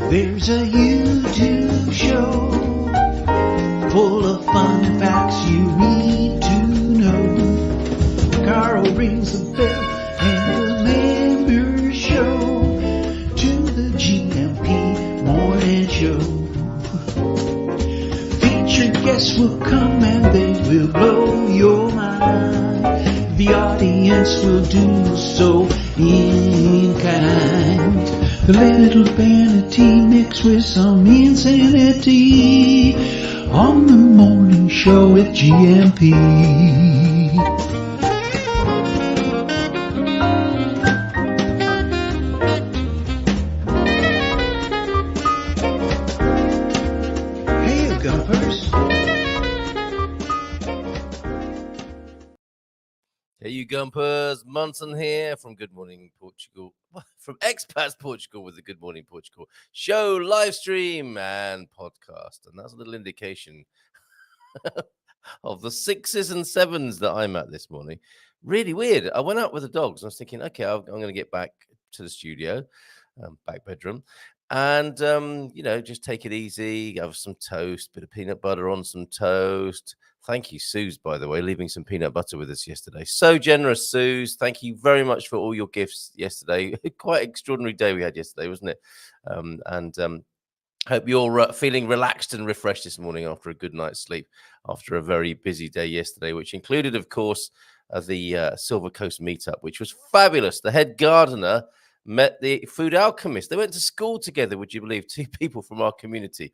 There's a YouTube show full of fun facts you need to know. Carl rings the bell and the members show to the GMP Morning Show. Featured guests will come and they will blow your mind. The audience will do so in kind. A little vanity mixed with some insanity on the morning show with GMP. Hey, Gumpers. Hey, you Gumpers. Munson here from Good Morning Portugal. From Expats Portugal with the Good Morning Portugal show, live stream, and podcast. And that's a little indication of the 6s and 7s that I'm at this morning. Really weird. I went out with the dogs. I was thinking, okay, I'm going to get back to the studio, back bedroom, and, just take it easy, have some toast, bit of peanut butter on some toast. Thank you, Suze, by the way, leaving some peanut butter with us yesterday. So generous, Suze. Thank you very much for all your gifts yesterday. Quite extraordinary day we had yesterday, wasn't it? Hope you're feeling relaxed and refreshed this morning after a good night's sleep, after a very busy day yesterday, which included, of course, the Silver Coast meetup, which was fabulous. The head gardener met the food alchemist. They went to school together, would you believe? 2 people from our community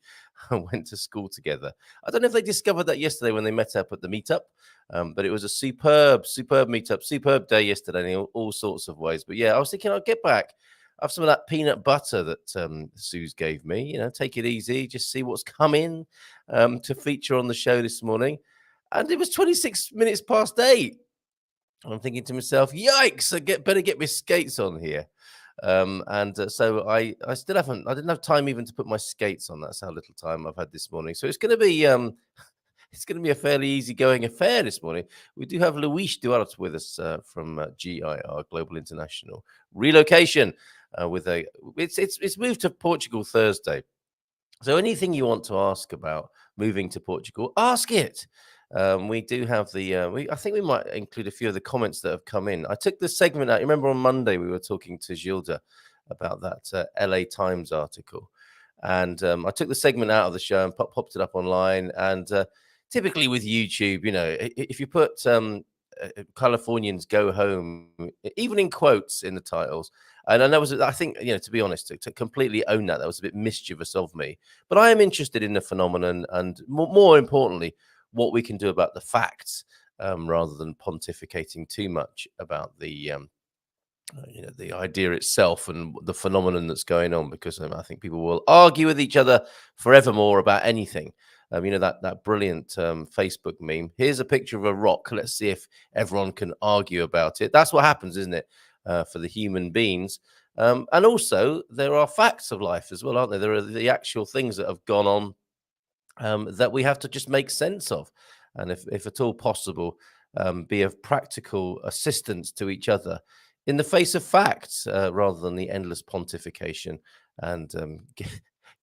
went to school together. I don't know if they discovered that yesterday when they met up at the meetup, but it was a superb meetup, superb day yesterday in all sorts of ways. But yeah, I was thinking I'll get back, have some of that peanut butter that Suze gave me, take it easy, just see what's coming to feature on the show this morning. And it was 26 minutes past 8. I'm thinking to myself, yikes, I better get my skates on here. So I didn't have time even to put my skates on. That's how little time I've had this morning. So it's going to be a fairly easygoing affair this morning. We do have Luis Duarte with us from GIR, Global International Relocation. It's moved to Portugal Thursday. So anything you want to ask about moving to Portugal, ask it. We do have I think we might include a few of the comments that have come in. I took the segment out. You remember on Monday we were talking to Gilda about that LA Times article. And I took the segment out of the show and popped it up online. And typically with YouTube, if you put Californians go home, even in quotes in the titles, and that was, I think, to be honest, to completely own that was a bit mischievous of me. But I am interested in the phenomenon and more importantly, what we can do about the facts rather than pontificating too much about the idea itself and the phenomenon that's going on, because I think people will argue with each other forevermore about anything. That brilliant Facebook meme. Here's a picture of a rock. Let's see if everyone can argue about it. That's what happens, isn't it, for the human beings? And also, there are facts of life as well, aren't there? There are the actual things that have gone on that we have to just make sense of, and if at all possible, be of practical assistance to each other in the face of facts, rather than the endless pontification and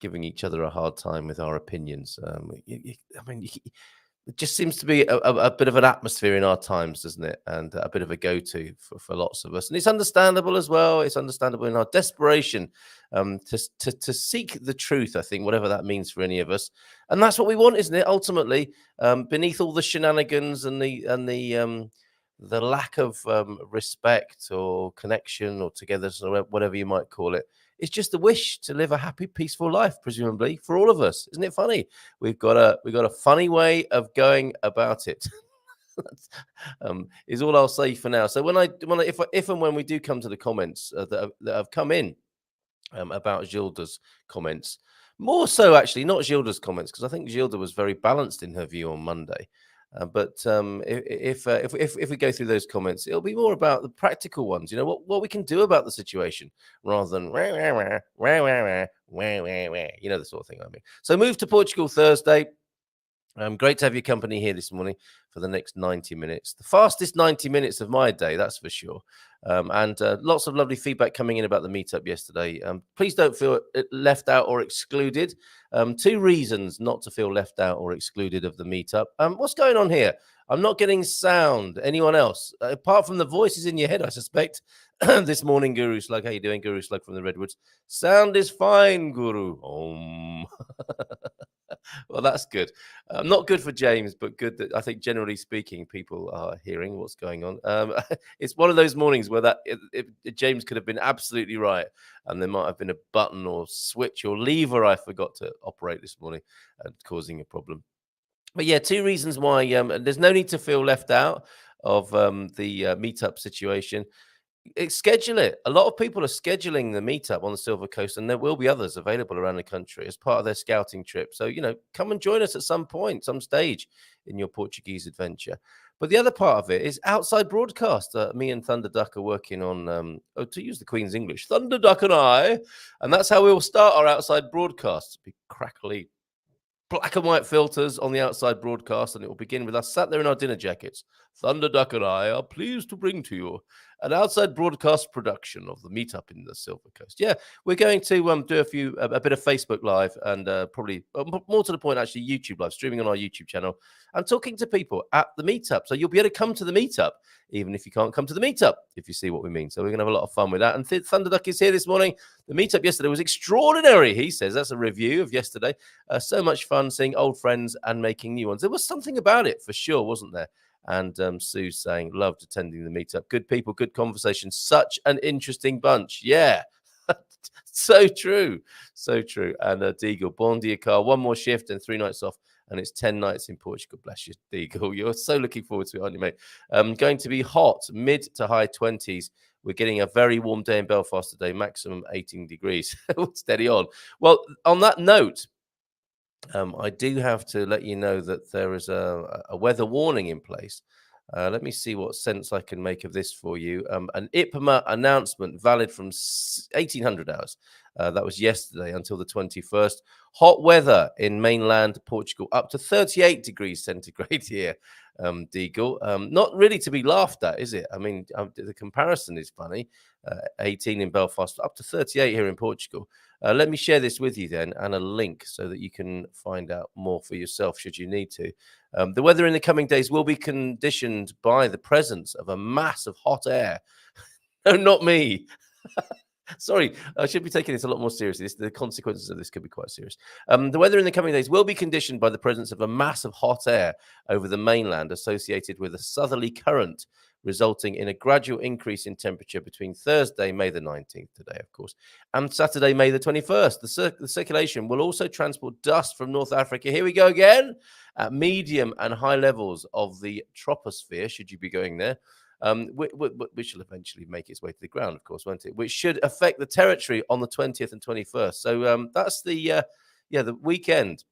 giving each other a hard time with our opinions. It just seems to be a bit of an atmosphere in our times, doesn't it? And a bit of a go-to for lots of us. And it's understandable as well. It's understandable in our desperation to seek the truth, I think, whatever that means for any of us. And that's what we want, isn't it? Ultimately, beneath all the shenanigans and the lack of respect or connection or togetherness or whatever you might call it, it's just a wish to live a happy, peaceful life, presumably, for all of us. Isn't it funny? We've got a funny way of going about it. Is all I'll say for now. So if and when we do come to the comments that have come in about Gilda's comments, more so actually not Gilda's comments, because I think Gilda was very balanced in her view on Monday. But if we go through those comments, it'll be more about the practical ones. What we can do about the situation, rather than the sort of thing. I mean, so move to Portugal Thursday. Great to have your company here this morning for the next 90 minutes. The fastest 90 minutes of my day, that's for sure. And lots of lovely feedback coming in about the meetup yesterday. Please don't feel left out or excluded. Two reasons not to feel left out or excluded of the meetup. What's going on here? I'm not getting sound. Anyone else? Apart from the voices in your head, I suspect. This morning, Guru Slug. How you doing, Guru Slug from the Redwoods? Sound is fine, Guru. Well, that's good. Not good for James, but good that I think generally speaking, people are hearing what's going on. It's one of those mornings where James could have been absolutely right, and there might have been a button or switch or lever I forgot to operate this morning, causing a problem. But yeah, two reasons why there's no need to feel left out of the meetup situation. Schedule it. A lot of people are scheduling the meetup on the Silver Coast, and there will be others available around the country as part of their scouting trip. So, come and join us at some point, some stage in your Portuguese adventure. But the other part of it is outside broadcast. Me and Thunder Duck are working on, to use the Queen's English, Thunder Duck and I. And that's how we will start our outside broadcast. Be crackly black and white filters on the outside broadcast, and it will begin with us sat there in our dinner jackets. Thunder Duck and I are pleased to bring to you an outside broadcast production of the meetup in the Silver Coast. Yeah, we're going to do a bit of Facebook Live and probably more to the point, actually, YouTube Live, streaming on our YouTube channel and talking to people at the meetup. So you'll be able to come to the meetup, even if you can't come to the meetup, if you see what we mean. So we're going to have a lot of fun with that. And Thunder Duck is here this morning. The meetup yesterday was extraordinary, he says. That's a review of yesterday. So much fun seeing old friends and making new ones. There was something about it for sure, wasn't there? And Sue's saying, loved attending the meetup. Good people, good conversation. Such an interesting bunch. Yeah. So true. So true. And Deagle, bon dia car, one more shift and 3 nights off. And it's 10 nights in Portugal. Bless you, Deagle. You're so looking forward to it, aren't you, mate? Going to be hot, mid to high 20s. We're getting a very warm day in Belfast today, maximum 18 degrees. Steady on. Well, on that note, I do have to let you know that there is a weather warning in place. Let me see what sense I can make of this for you. An IPMA announcement valid from 1800 hours. That was yesterday until the 21st. Hot weather in mainland Portugal, up to 38 degrees centigrade here, Deagle. Not really to be laughed at, is it? I mean, the comparison is funny. 18 in Belfast, up to 38 here in Portugal. Let me share this with you then and a link so that you can find out more for yourself should you need to. The weather in the coming days will be conditioned by the presence of a mass of hot air. No, not me. Sorry, I should be taking this a lot more seriously. The consequences of this could be quite serious. The weather in the coming days will be conditioned by the presence of a mass of hot air over the mainland associated with a southerly current, resulting in a gradual increase in temperature between Thursday, May the 19th, today, of course, and Saturday, May the 21st. The circulation will also transport dust from North Africa. Here we go again, at medium and high levels of the troposphere, should you be going there. Which will eventually make its way to the ground, of course, won't it? Which should affect the territory on the 20th and 21st. So that's the weekend,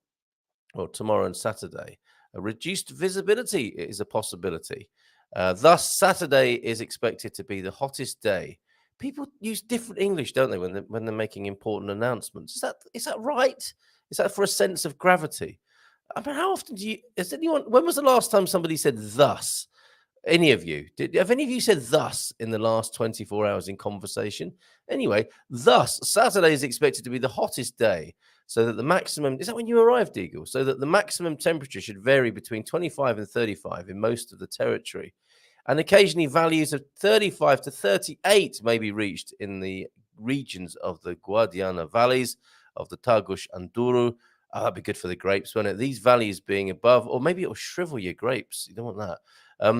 or tomorrow and Saturday. A reduced visibility is a possibility. Thus, Saturday is expected to be the hottest day. People use different English, don't they, when they're making important announcements? Is that right? Is that for a sense of gravity? I mean, how often when was the last time somebody said thus? Any of you? Have any of you said thus in the last 24 hours in conversation? Anyway, thus, Saturday is expected to be the hottest day, so that the maximum, is that when you arrived, Eagle? So that the maximum temperature should vary between 25 and 35 in most of the territory. And occasionally values of 35 to 38 may be reached in the regions of the Guadiana valleys, of the Tagus and Douro. Oh, that'd be good for the grapes, wouldn't it? These values being above, or maybe it'll shrivel your grapes. You don't want that.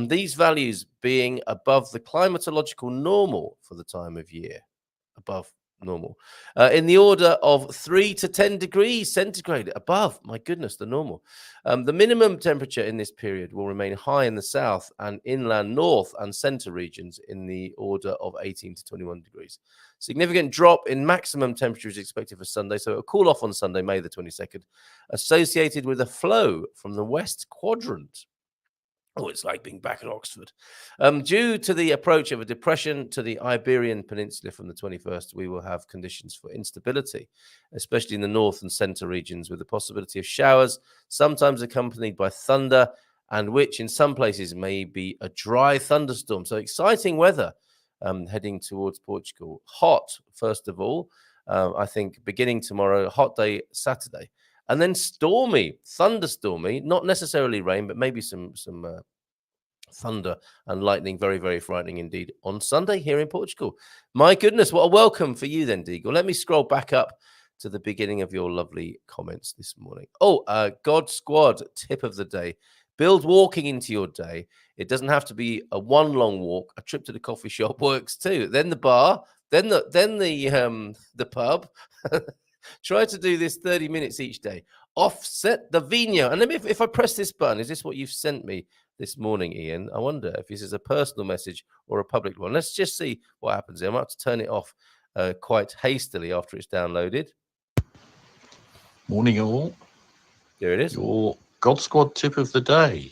These values being above the climatological normal for the time of year, above normal, in the order of 3 to 10 degrees centigrade above, my goodness, the normal. The minimum temperature in this period will remain high in the south and inland north and centre regions in the order of 18 to 21 degrees. Significant drop in maximum temperature is expected for Sunday, so it'll cool off on Sunday, May the 22nd, associated with a flow from the west quadrant Oh, it's like being back at Oxford. Due to the approach of a depression to the Iberian Peninsula from the 21st, we will have conditions for instability, especially in the north and centre regions, with the possibility of showers, sometimes accompanied by thunder, and which in some places may be a dry thunderstorm. So exciting weather heading towards Portugal. Hot, first of all. I think beginning tomorrow, hot day Saturday. And then stormy, thunderstormy, not necessarily rain, but maybe some thunder and lightning. Very, very frightening indeed on Sunday here in Portugal. My goodness, what a welcome for you then, Deagle. Let me scroll back up to the beginning of your lovely comments this morning. Oh, God Squad tip of the day. Build walking into your day. It doesn't have to be a one long walk. A trip to the coffee shop works too. Then the bar, then the pub. Try to do this 30 minutes each day. Offset the vino. And let me, if I press this button, is this what you've sent me this morning, Ian? I wonder if this is a personal message or a public one. Let's just see what happens here. I might have to turn it off quite hastily after it's downloaded. Morning all. There it is. Your God Squad tip of the day.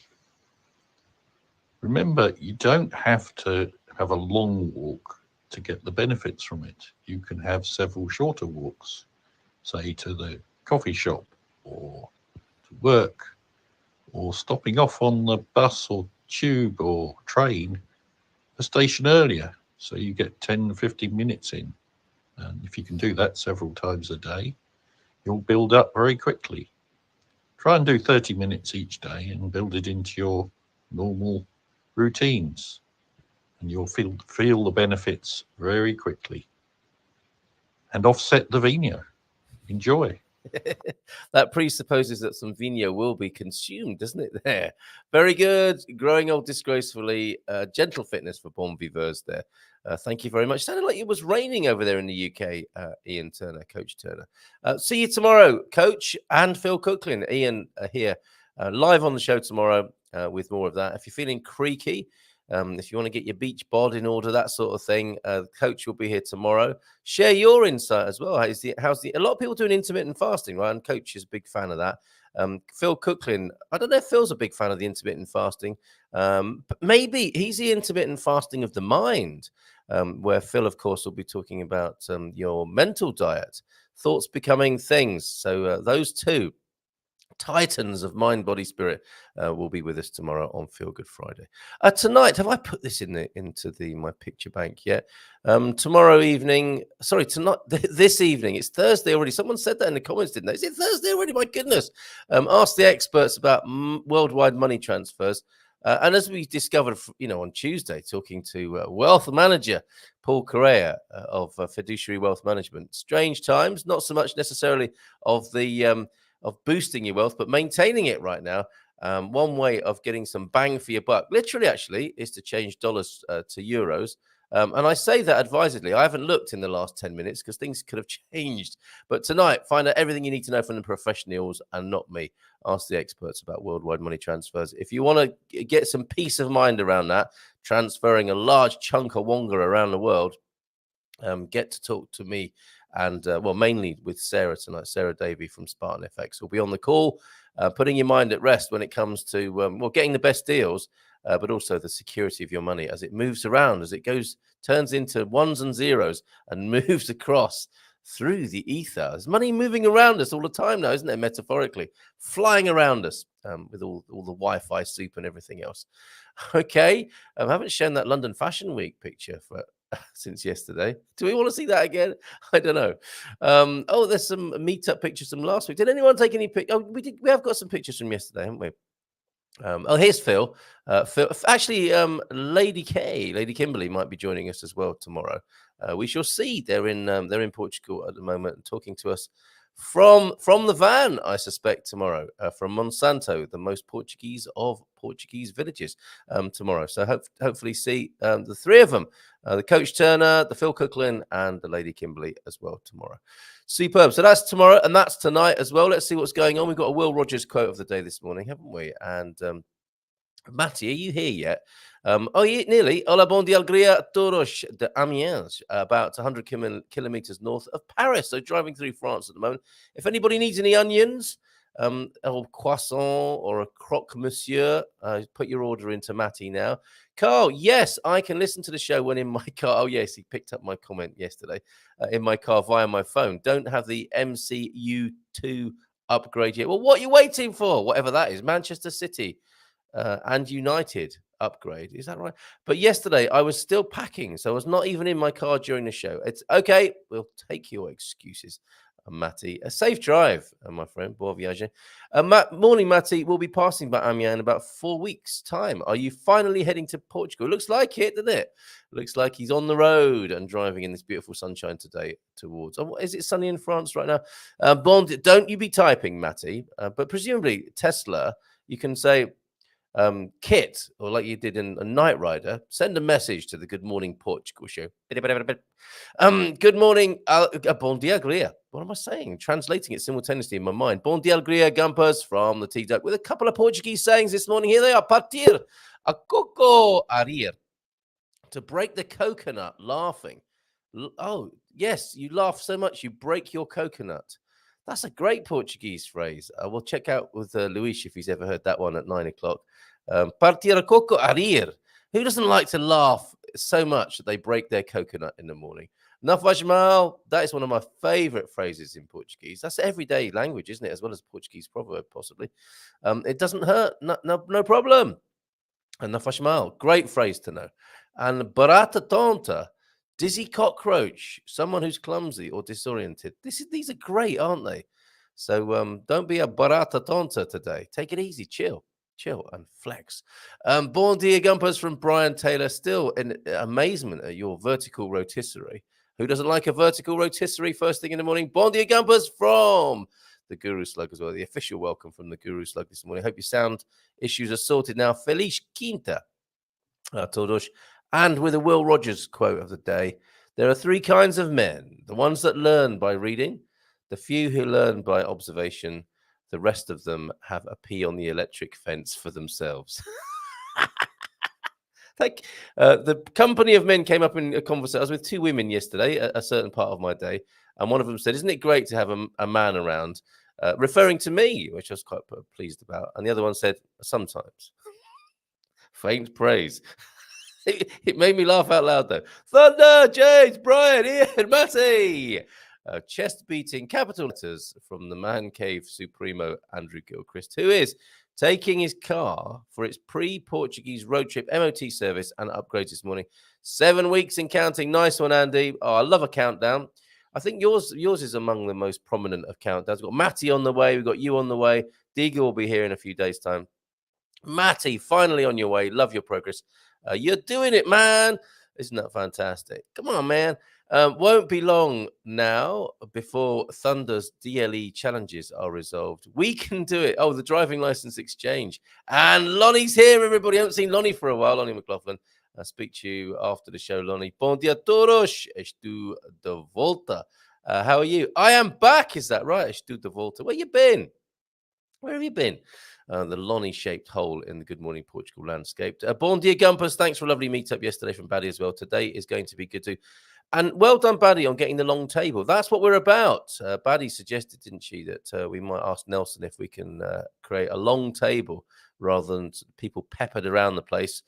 Remember, you don't have to have a long walk to get the benefits from it. You can have several shorter walks, say to the coffee shop or to work, or stopping off on the bus or tube or train a station earlier, so you get 10-15 minutes in. And if you can do that several times a day, you'll build up very quickly. Try and do 30 minutes each day and build it into your normal routines, and you'll feel the benefits very quickly. And offset the vino. Enjoy. That presupposes that some vino will be consumed, doesn't it? There, very good. Growing old disgracefully. Gentle fitness for bon viveurs there. Thank you very much. Sounded like it was raining over there in the UK. Ian Turner, Coach Turner. See you tomorrow, Coach and Phil Cooklin. Ian here live on the show tomorrow with more of that. If you're feeling creaky, if you want to get your beach bod in order, that sort of thing, Coach will be here tomorrow. Share your insight as well. How's the a lot of people doing intermittent fasting, right? And Coach is a big fan of that. Phil Cooklin, I don't know if Phil's a big fan of the intermittent fasting, but maybe he's the intermittent fasting of the mind, where Phil, of course, will be talking about your mental diet, thoughts becoming things. So those two titans of mind, body, spirit will be with us tomorrow on Feel Good Friday. Tonight, have I put this into my picture bank yet? Tomorrow evening, sorry, tonight, this evening, it's Thursday already. Someone said that in the comments, didn't they? Is it Thursday already? My goodness. Ask the experts about worldwide money transfers. And as we discovered, on Tuesday, talking to wealth manager Paul Correa of Fiduciary Wealth Management, strange times, not so much necessarily of the of boosting your wealth, but maintaining it right now. One way of getting some bang for your buck, literally, actually, is to change dollars to euros. And I say that advisedly. I haven't looked in the last 10 minutes because things could have changed. But tonight, find out everything you need to know from the professionals and not me. Ask the experts about worldwide money transfers. If you want to get some peace of mind around that, transferring a large chunk of wonga around the world, get to talk to me and mainly with Sarah tonight, Sarah Davey from Spartan FX. We'll be on the call, putting your mind at rest when it comes to getting the best deals, but also the security of your money as it moves around, as it turns into ones and zeros and moves across through the ether. There's money moving around us all the time now, isn't there? Metaphorically, flying around us with all the Wi-Fi soup and everything else. Okay, I haven't shown that London Fashion Week picture since yesterday. Do we want to see that again? I don't know. There's some meetup pictures from last week. Did anyone take any pictures? Oh, we have got some pictures from yesterday, haven't we? Here's Phil. Phil, actually, Lady Kimberly might be joining us as well tomorrow. We shall see. They're in Portugal at the moment, talking to us from the van, I suspect, tomorrow, from Monsanto, the most Portuguese of Portuguese villages, tomorrow. So hopefully see the three of them, the Coach Turner, the Phil Cooklin, and the Lady Kimberly as well tomorrow. Superb. So that's tomorrow, and that's tonight as well. Let's see what's going on. We've got a Will Rogers quote of the day this morning, haven't we? And Matty, are you here yet? Yeah, nearly. Hola, bon dia, alegria a todos de Amiens, about 100 kilometers north of Paris. So driving through France at the moment. If anybody needs any onions, or croissant or a croque monsieur. Put your order into Matty now. Carl, yes, I can listen to the show when in my car. Oh, yes, he picked up my comment yesterday in my car via my phone. Don't have the MCU2 upgrade yet. Well, what are you waiting for? Whatever that is, Manchester City and United upgrade. Is that right? But yesterday I was still packing, so I was not even in my car during the show. It's okay. We'll take your excuses, Matty. A safe drive, my friend. Bon voyage. Morning, Matty. We'll be passing by Amiens in about 4 weeks' time. Are you finally heading to Portugal? Looks like it, doesn't it? Looks like he's on the road and driving in this beautiful sunshine today towards. Oh, is it sunny in France right now? Bond, don't you be typing, Matty. But presumably Tesla, you can say, Kit, or like you did in a Night Rider, send a message to the Good Morning Portugal show. Good morning, bon dia, Gria. What am I saying? Translating it simultaneously in my mind. Bon dia, Gria, Gumpers from the T-Duck with a couple of Portuguese sayings this morning. Here they are. Partir a coco arir. To break the coconut, laughing. Oh, yes, you laugh so much you break your coconut. That's a great Portuguese phrase. We'll check out with Luis if he's ever heard that one at 9 o'clock. Partir a coco a rir. Who doesn't like to laugh so much that they break their coconut in the morning? Não faz mal. That is one of my favorite phrases in Portuguese. That's everyday language, isn't it? As well as Portuguese proverb, possibly. It doesn't hurt. No problem. And não faz mal. Great phrase to know. And barata tonta. Dizzy cockroach, someone who's clumsy or disoriented. These are great, aren't they? So don't be a barata tonta today. Take it easy, chill and flex. Bon dia, Gumpers from Brian Taylor. Still in amazement at your vertical rotisserie. Who doesn't like a vertical rotisserie first thing in the morning? Bon dia, Gumpers from the Guru Slug as well. The official welcome from the Guru Slug this morning. Hope your sound issues are sorted now. Feliz Quinta, todos. And with a Will Rogers quote of the day, there are three kinds of men: the ones that learn by reading, the few who learn by observation, the rest of them have a pee on the electric fence for themselves. The company of men came up in a conversation. I was with two women yesterday at a certain part of my day, and one of them said, "Isn't it great to have a man around?" Referring to me, which I was quite pleased about. And the other one said, "Sometimes." Faint praise. It made me laugh out loud, though. Thunder, James, Brian, Ian, Matty. Chest-beating capital letters from the man cave supremo, Andrew Gilchrist, who is taking his car for its pre-Portuguese road trip MOT service and upgrades this morning. 7 weeks in counting. Nice one, Andy. Oh, I love a countdown. I think yours is among the most prominent of countdowns. We've got Matty on the way. We've got you on the way. Diga will be here in a few days' time. Matty, finally on your way. Love your progress. You're doing it, man. Isn't that fantastic? Come on, man. Won't be long now before Thunder's DLE challenges are resolved. We can do it. Oh, the driving license exchange. And Lonnie's here, everybody. I haven't seen Lonnie for a while, Lonnie McLaughlin. I'll speak to you after the show, Lonnie. Bon dia todos. Estou de volta. How are you? I am back. Is that right? Estou de volta. Where you been? Where have you been? The Lonnie-shaped hole in the Good Morning Portugal landscape. Bon dia, Gumpers. Thanks for a lovely meetup yesterday from Baddy as well. Today is going to be good too. And well done, Baddy, on getting the long table. That's what we're about. Baddy suggested, didn't she, that we might ask Nelson if we can create a long table rather than people peppered around the place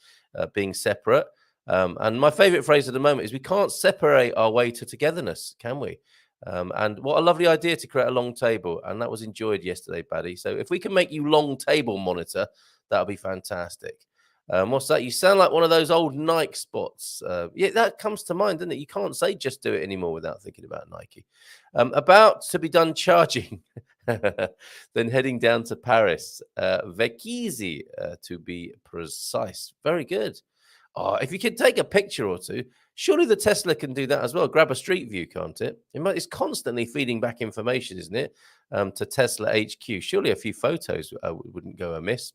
being separate. And my favourite phrase at the moment is we can't separate our way to togetherness, can we? And what a lovely idea to create a long table. And that was enjoyed yesterday, Baddy. So if we can make you long table monitor, that'll be fantastic. What's that? You sound like one of those old Nike spots. Yeah, that comes to mind, doesn't it? You can't say just do it anymore without thinking about Nike. About to be done charging, then heading down to Paris. Vecchisi, to be precise. Very good. Oh, if you could take a picture or two, surely the Tesla can do that as well. Grab a street view, can't it? It's constantly feeding back information, isn't it, to Tesla HQ. Surely a few photos wouldn't go amiss.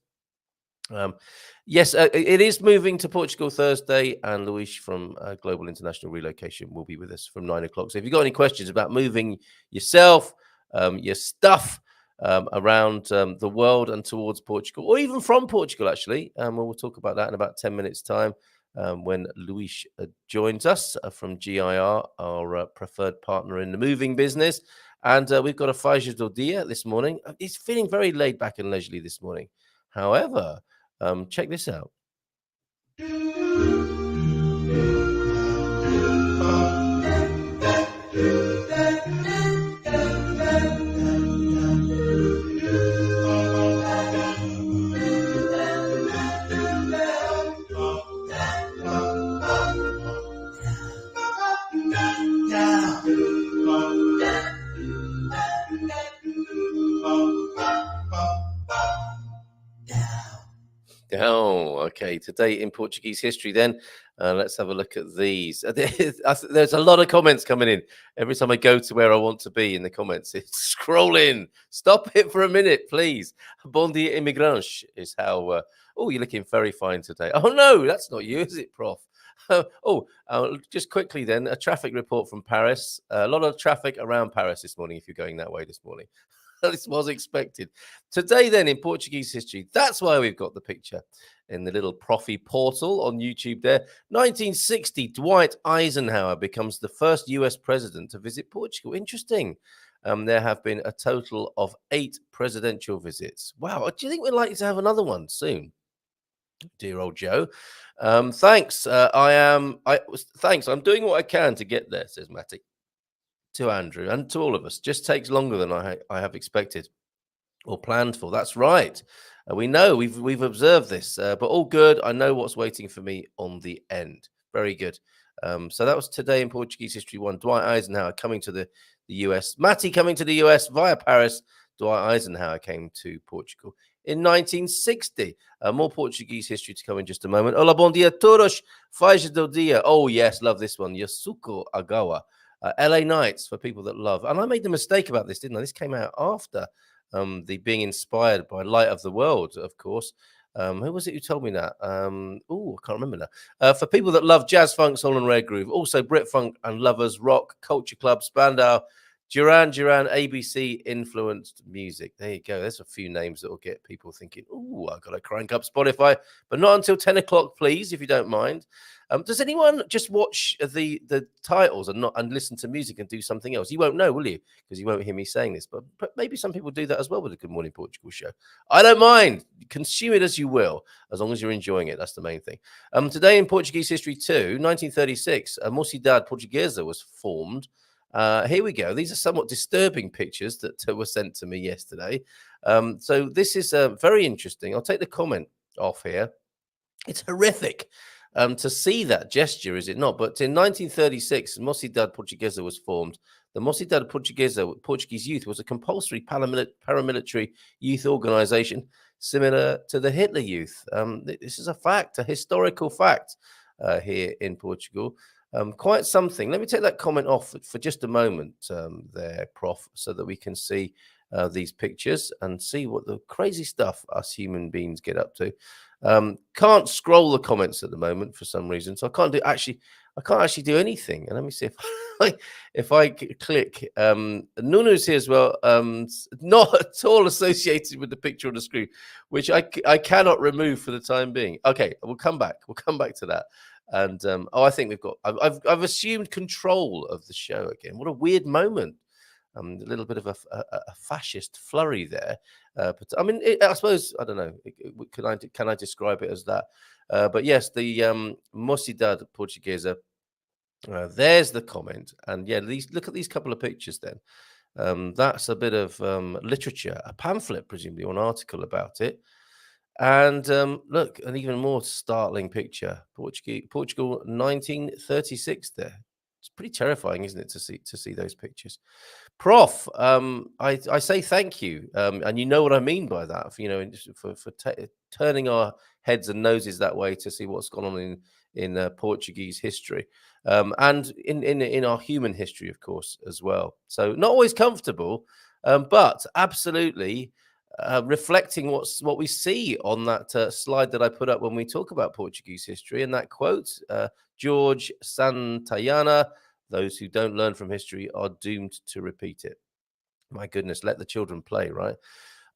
Yes, it is moving to Portugal Thursday, and Luis from Global International Relocation will be with us from 9 o'clock. So if you've got any questions about moving yourself, your stuff around the world and towards Portugal, or even from Portugal, actually, we'll talk about that in about 10 minutes' time when Luis joins us from GIR, our preferred partner in the moving business. And we've got a Faixa do Dia this morning. He's feeling very laid back and leisurely this morning. However, check this out. Oh, okay. Today in Portuguese history, then let's have a look at these. There's a lot of comments coming in. Every time I go to where I want to be in the comments, it's scrolling. Stop it for a minute, please. Bom dia, imigrantes is how. Oh, you're looking very fine today. Oh, no, that's not you, is it, Prof? Just quickly then, a traffic report from Paris. A lot of traffic around Paris this morning if you're going that way this morning. This was expected. Today, then, in Portuguese history, that's why we've got the picture in the little Profi portal on YouTube there. 1960, Dwight Eisenhower becomes the first US president to visit Portugal. Interesting. There have been a total of 8 presidential visits. Wow. Do you think we're likely to have another one soon? Dear old Joe. Thanks. Thanks. I'm doing what I can to get there, says Matty. To Andrew and to all of us. Just takes longer than I have expected or planned for. That's right. We know we've observed this, but all good. I know what's waiting for me on the end. Very good. So that was today in Portuguese history 1. Dwight Eisenhower coming to the US. Matty coming to the US via Paris. Dwight Eisenhower came to Portugal in 1960. More Portuguese history to come in just a moment. Olá, bom dia todos. Faixa do dia. Oh yes, love this one. Yasuko Agawa. LA Nights for people that love. And I made the mistake about this, didn't I? This came out after the being inspired by Light of the World, of course. Who was it who told me that? I can't remember now. For people that love jazz, funk, soul, and rare groove, also Brit funk and lovers, rock, culture club, Spandau, Duran Duran, ABC influenced music. There you go. There's a few names that will get people thinking, oh, I've got to crank up Spotify, but not until 10 o'clock, please, if you don't mind. Does anyone just watch the titles and listen to music and do something else? You won't know, will you? Because you won't hear me saying this, but maybe some people do that as well with the Good Morning Portugal show. I don't mind. Consume it as you will, as long as you're enjoying it. That's the main thing. Today in Portuguese history too, 1936, a Mocidade Portuguesa was formed. Here we go. These are somewhat disturbing pictures that were sent to me yesterday. So this is very interesting. I'll take the comment off here. It's horrific to see that gesture, is it not? But in 1936, Mocidade Portuguesa was formed. The Mocidade Portuguesa, Portuguese youth, was a compulsory paramilitary youth organization similar to the Hitler Youth. This is a fact, a historical fact here in Portugal. Quite something. Let me take that comment off for just a moment there, Prof, so that we can see these pictures and see what the crazy stuff us human beings get up to. Can't scroll the comments at the moment for some reason, so I can't actually do anything. And let me see if I click. Nunu's here as well. Not at all associated with the picture on the screen, which I cannot remove for the time being. Okay, we'll come back. We'll come back to that. And I think we've got. I've assumed control of the show again. What a weird moment. A little bit of a fascist flurry there, but I mean, I suppose I don't know. Can I describe it as that? But yes, the Mocidade Portuguesa. There's the comment, and yeah, look at these couple of pictures. Then that's a bit of literature, a pamphlet, presumably, or an article about it. And look, an even more startling picture: Portugal, 1936. There, it's pretty terrifying, isn't it, to see those pictures? Prof, I say thank you, and you know what I mean by that. For turning our heads and noses that way to see what's gone on in Portuguese history, and in our human history, of course, as well. So not always comfortable, but absolutely reflecting what we see on that slide that I put up when we talk about Portuguese history, and that quote, George Santayana. Those who don't learn from history are doomed to repeat it. My goodness, let the children play, right?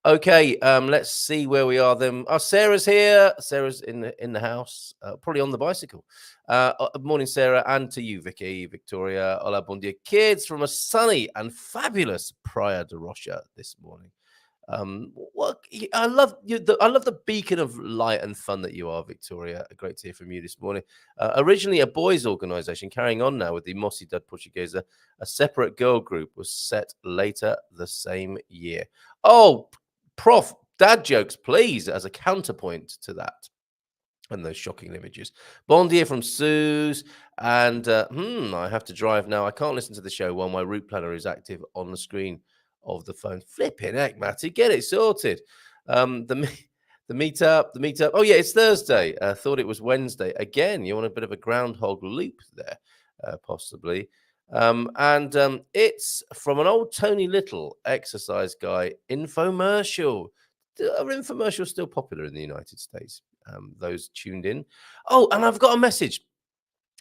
Okay, let's see where we are then. Oh, Sarah's here. Sarah's in the house, probably on the bicycle. Morning, Sarah, and to you, Vicky, Victoria. Hola, bon dia, kids, from a sunny and fabulous Praia de Rocha this morning. What I love you. I love the beacon of light and fun that you are, Victoria. Great to hear from you this morning. Originally a boys' organisation, carrying on now with the Mocidad Portuguesa, a separate girl group was set later the same year. Oh, Prof, dad jokes, please, as a counterpoint to that. And those shocking images. Bon dia from Suze. And I have to drive now. I can't listen to the show while my route planner is active on the screen of the phone. Flipping heck, Matty, get it sorted. The meetup. Oh, yeah, it's Thursday. Thought it was Wednesday. Again, you're on a bit of a groundhog loop there, possibly. It's from an old Tony Little exercise guy infomercial. Are infomercials still popular in the United States? Those tuned in. Oh, and I've got a message.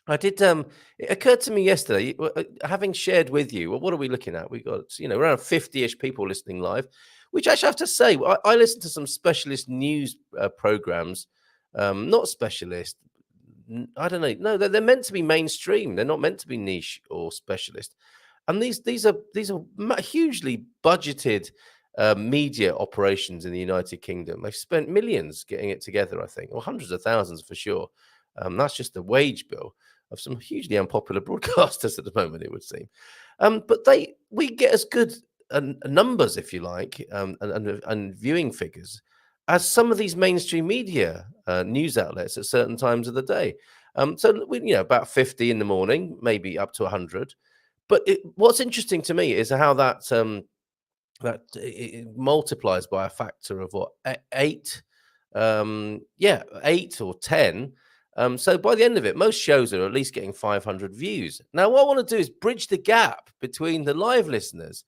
I did. It occurred to me yesterday, having shared with you. Well, what are we looking at? We got around 50-ish people listening live, which actually I have to say, I listen to some specialist news programs, not specialist. I don't know. No, they're meant to be mainstream. They're not meant to be niche or specialist. And these are hugely budgeted media operations in the United Kingdom. They've spent millions getting it together, I think, or hundreds of thousands for sure. That's just the wage bill of some hugely unpopular broadcasters at the moment, it would seem. But we get as good numbers, if you like, and viewing figures as some of these mainstream media news outlets at certain times of the day. So about 50 in the morning, maybe up to 100. But what's interesting to me is how that it multiplies by a factor of what, 8? 8 or 10. So by the end of it, most shows are at least getting 500 views. Now, what I want to do is bridge the gap between the live listeners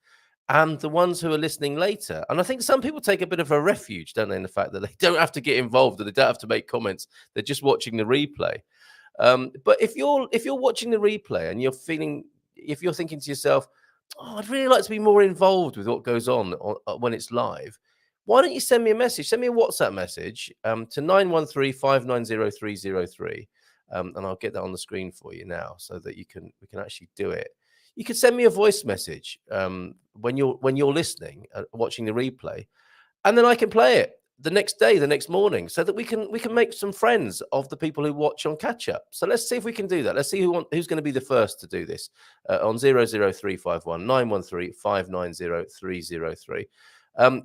and the ones who are listening later. And I think some people take a bit of a refuge, don't they, in the fact that they don't have to get involved and they don't have to make comments. They're just watching the replay. But if you're watching the replay and if you're thinking to yourself, oh, I'd really like to be more involved with what goes on when it's live, why don't you send me a message? Send me a WhatsApp message to 913-590-303, and I'll get that on the screen for you now so that we can actually do it. You could send me a voice message when you're listening, watching the replay, and then I can play it the next day, the next morning, so that we can make some friends of the people who watch on catch up. So let's see if we can do that. Let's see who's going to be the first to do this on 00351 913 590 303.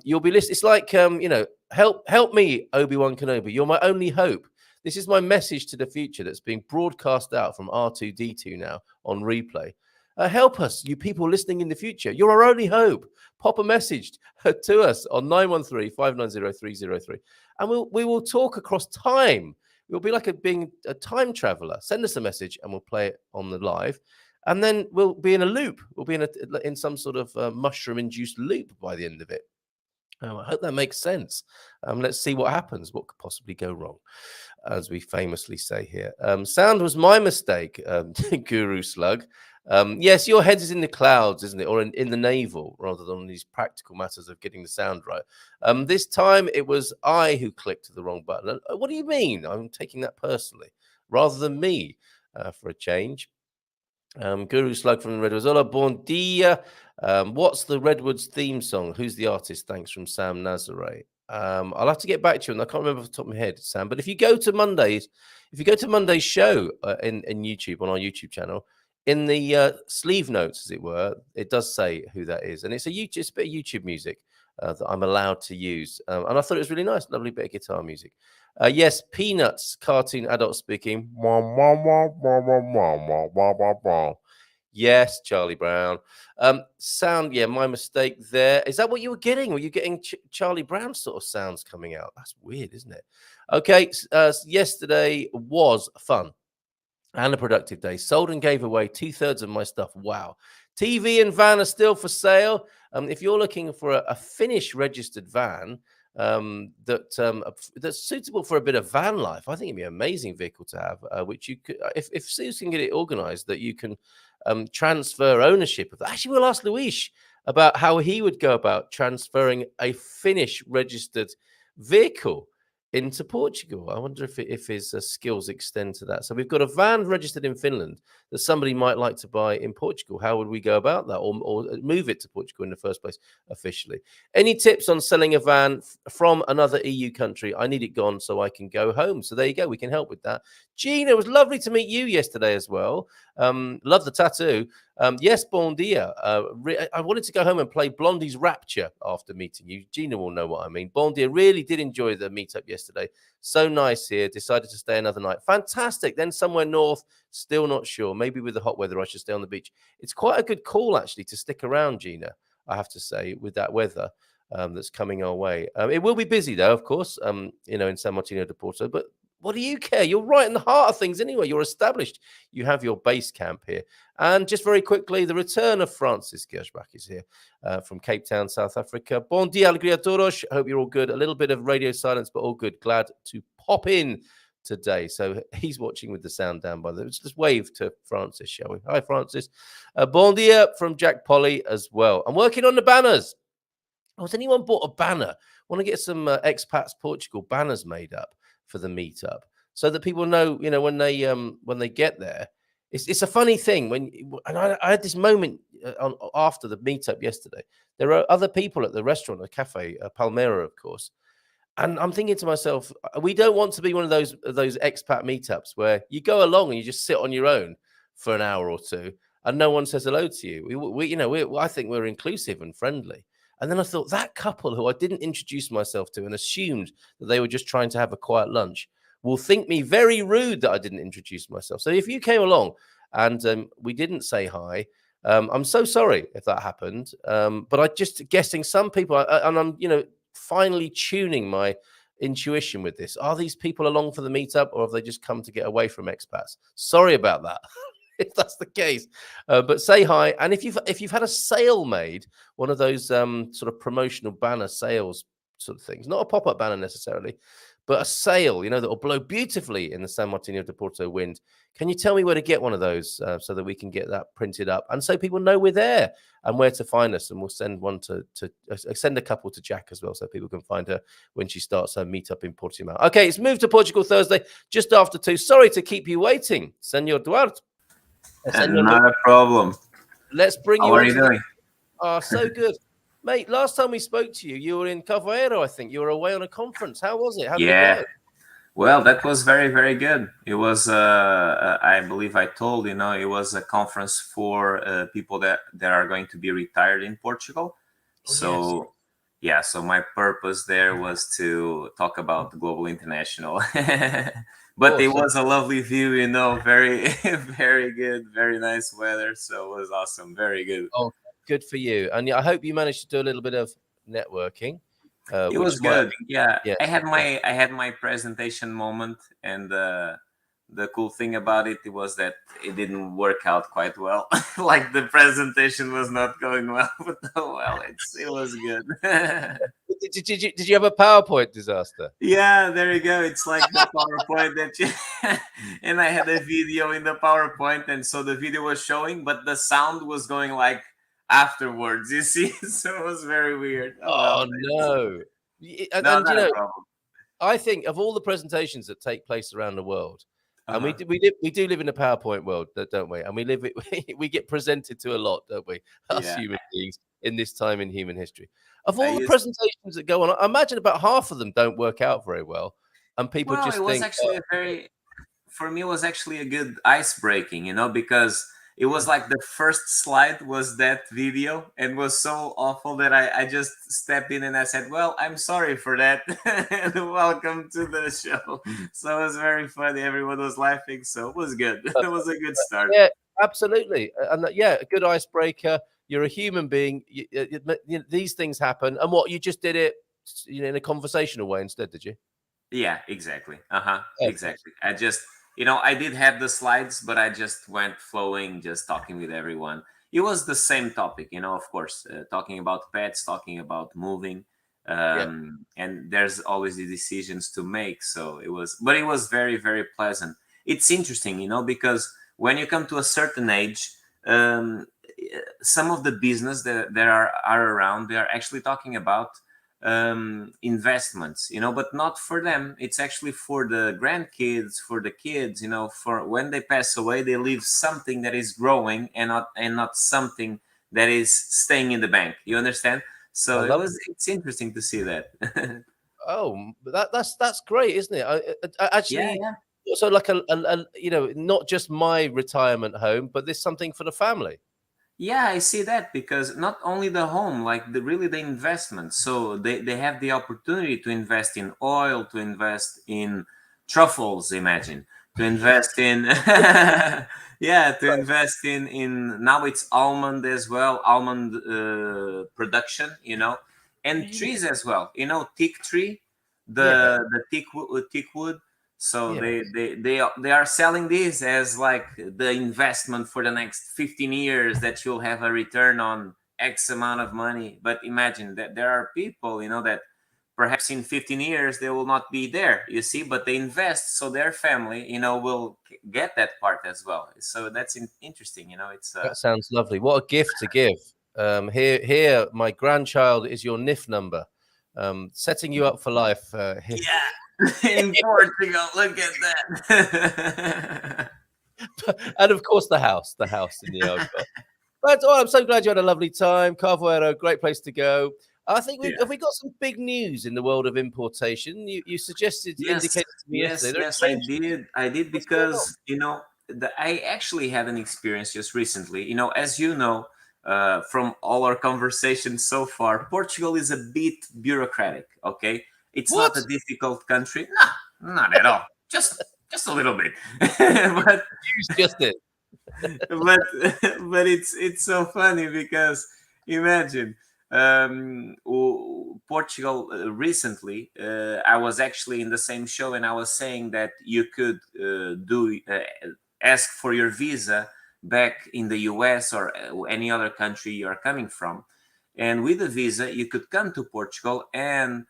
You'll be listening. It's like help me, Obi-Wan Kenobi. You're my only hope. This is my message to the future that's being broadcast out from R2D2 now on replay. Help us, you people listening in the future. You're our only hope. Pop a message to us on 913-590-303. And we will talk across time. We'll be like being a time traveler. Send us a message and we'll play it on the live. And then we'll be in a loop. We'll be in some sort of mushroom-induced loop by the end of it. I hope that makes sense. Let's see what happens. What could possibly go wrong, as we famously say here. Sound was my mistake, Guru Slug. Yes, your head is in the clouds, isn't it? Or in the navel, rather than these practical matters of getting the sound right. This time it was I who clicked the wrong button. What do you mean? I'm taking that personally, rather than me, for a change. Guru Slug from the Redwoods. Hola, bon dia. What's the Redwoods theme song? Who's the artist? Thanks from Sam Nazare. I'll have to get back to you, and I can't remember off the top of my head, Sam. But if you go to Monday's show in YouTube, on our YouTube channel, in the sleeve notes, as it were, it does say who that is, and it's a bit of YouTube music that I'm allowed to use, and I thought it was really nice, lovely bit of guitar music. Yes, Peanuts cartoon adult speaking. Yes, Charlie Brown. Sound, yeah, my mistake there. Is that what you were getting? Were you getting Charlie Brown sort of sounds coming out? That's weird, isn't it? Okay, yesterday was fun and a productive day. Sold and gave away 2/3 of my stuff. Wow. TV and van are still for sale. If you're looking for a Finnish registered van that's suitable for a bit of van life, I think it'd be an amazing vehicle to have, which you could, if Suze can get it organized, that you can transfer ownership of that. Actually, we'll ask Luis about how he would go about transferring a Finnish registered vehicle into Portugal. I wonder if his skills extend to that. So we've got a van registered in Finland that somebody might like to buy in Portugal. How would we go about that, or move it to Portugal in the first place officially? Any tips on selling a van from another EU country? I need it gone so I can go home. So there you go. We can help with that. Gina, it was lovely to meet you yesterday as well. Love the tattoo. Yes, bon dia. I wanted to go home and play Blondie's Rapture after meeting you. Gina will know what I mean. Bon dia, really did enjoy the meetup yesterday. So nice here. Decided to stay another night. Fantastic. Then somewhere north, still not sure. Maybe with the hot weather, I should stay on the beach. It's quite a good call, actually, to stick around, Gina, I have to say, with that weather that's coming our way. It will be busy, though, of course, in San Martino de Porto, but what do you care? You're right in the heart of things anyway. You're established. You have your base camp here. And just very quickly, the return of Francis Gershbach is here from Cape Town, South Africa. Bon dia, alegria a todos. Hope you're all good. A little bit of radio silence, but all good. Glad to pop in today. So he's watching with the sound down by the way. Just wave to Francis, shall we? Hi, Francis. Bon dia from Jack Polly as well. I'm working on the banners. Has anyone bought a banner? Want to get some expats Portugal banners made up for the meetup, so that people know, when they get there. It's a funny thing and I had this moment after the meetup yesterday. There are other people at the restaurant, the cafe, Palmera, of course, and I'm thinking to myself, we don't want to be one of those expat meetups where you go along and you just sit on your own for an hour or two and no one says hello to you. I think we're inclusive and friendly. And then I thought, that couple who I didn't introduce myself to and assumed that they were just trying to have a quiet lunch will think me very rude that I didn't introduce myself. So if you came along and we didn't say hi, I'm so sorry if that happened. But I just guessing some people, and I'm, finally tuning my intuition with this. Are these people along for the meetup, or have they just come to get away from expats? Sorry about that. If that's the case, but say hi. And if you've had a sale made, one of those sort of promotional banner sales sort of things, not a pop-up banner necessarily, but a sale, that will blow beautifully in the San Martino de Porto wind. Can you tell me where to get one of those so that we can get that printed up and so people know we're there and where to find us? And we'll send one to send a couple to Jack as well, so people can find her when she starts her meetup in Portimao. Okay, it's moved to Portugal Thursday just after 2. Sorry to keep you waiting, Senor Duarte. Not a problem. Let's bring you. How are you doing? So good, mate. Last time we spoke to you, you were in Cavoeiro, I think. You were away on a conference. How was it? How did it go? Well, that was very, very good. It was, I believe I told, it was a conference for people that are going to be retired in Portugal. So my purpose there was to talk about Global International. But it was a lovely view, very, very good, very nice weather. So it was awesome. Very good. Oh, good for you. And I hope you managed to do a little bit of networking. It was good. Yeah. I had my presentation moment, and the cool thing about it was that it didn't work out quite well. Like the presentation was not going well, but it was good. Did you have a PowerPoint disaster? Yeah, there you go. It's like the PowerPoint that you and I had a video in the PowerPoint, and so the video was showing, but the sound was going like afterwards, you see. So it was very weird. No. And I think of all the presentations that take place around the world, and we do live in a PowerPoint world, don't we? And we get presented to a lot, don't we? Us human beings in this time in human history. Of all the presentations that go on, I imagine about half of them don't work out very well, and people just think. For me, it was actually a good ice breaking, because it was like the first slide was that video, and was so awful that I just stepped in and I said, well, I'm sorry for that. And welcome to the show. So it was very funny. Everyone was laughing. So it was good. It was a good start. Yeah, absolutely. And a good icebreaker. You're a human being. These things happen. And you just did it in a conversational way instead, did you? Yeah, exactly. Exactly. I did have the slides, but I just went flowing, just talking with everyone. It was the same topic, of course, talking about pets, talking about moving, and there's always the decisions to make. So it was very, very pleasant. It's interesting, because when you come to a certain age, some of the business that are around, they are actually talking about investments, but not for them. It's actually for the grandkids, for the kids, for when they pass away, they leave something that is growing and not something that is staying in the bank. You understand? So it's interesting to see that. Oh, that's great, isn't it? I actually, Yeah. so like a not just my retirement home, but there's something for the family. Yeah, I see that, because not only the home, like really the investment. So they have the opportunity to invest in oil, to invest in truffles, imagine, to invest in yeah, to invest in now it's almond as well, almond production, and trees as well. Teak tree, the teak wood. So Yeah. they are selling this as like the investment for the next 15 years, that you'll have a return on X amount of money. But imagine that there are people, that perhaps in 15 years they will not be there, you see, but they invest so their family, will get that part as well. So that's interesting, it's That sounds lovely. What a gift to give. Here, my grandchild is your NIF number, setting you up for life. yeah. In Portugal, look at that. And of course, the house in the Algarve. But I'm so glad you had a lovely time. Carvoero, great place to go. I think have we got some big news in the world of importation? You suggested, indicated to me yesterday. Yes, I did, because I actually had an experience just recently. As you know, from all our conversations so far, Portugal is a bit bureaucratic. Okay, it's not a difficult country. No, not at all. Just a little bit. But just it. but it's so funny, because imagine, Portugal, recently, I was actually in the same show, and I was saying that you could ask for your visa back in the US or any other country you are coming from, and with the visa you could come to Portugal and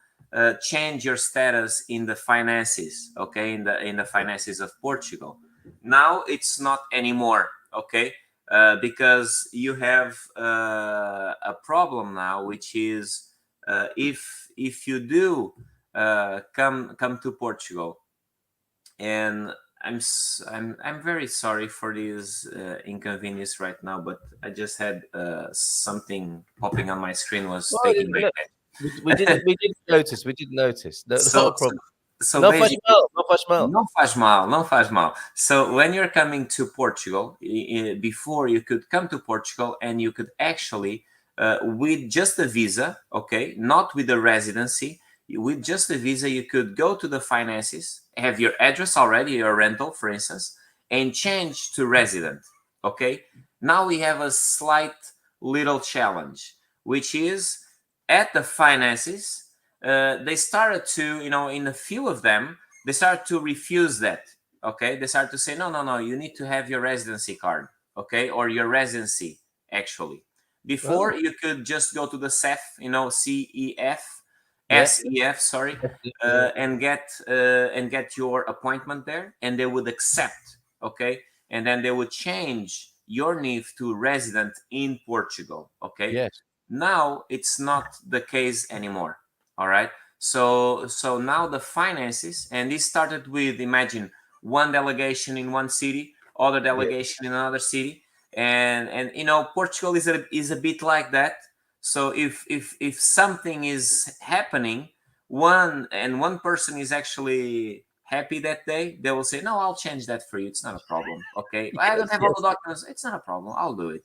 change your status in the finances, okay, in the finances of Portugal. Now it's not anymore, okay, because you have a problem now, which is, if you do come to Portugal, and I'm very sorry for this inconvenience right now, but I just had something popping on my screen was taking my we didn't notice. We didn't notice. No, so, not a problem. so Não basically, faz mal. Não faz mal. não faz mal, não faz mal. So when you're coming to Portugal, before you could come to Portugal and you could actually, with just a visa, okay, not with a residency, with just a visa, you could go to the finances, have your address already, your rental, for instance, and change to resident, okay? Now we have a slight little challenge, which is at the finances, they started to, in a few of them, they start to refuse that, okay? They start to say, no, you need to have your residency card, okay, or your residency, actually. Before, you could just go to the CEF, SEF, sorry, and get your appointment there, and they would accept, okay, and then they would change your NIF to resident in Portugal, okay. Yes. Now it's not the case anymore. All right. So now the finances, and this started with, imagine, one delegation in one city, other delegation in another city, and Portugal is a bit like that. So if something is happening, one person is actually happy that day, they will say, no, I'll change that for you, it's not a problem, okay. I don't have all the documents, it's not a problem, I'll do it,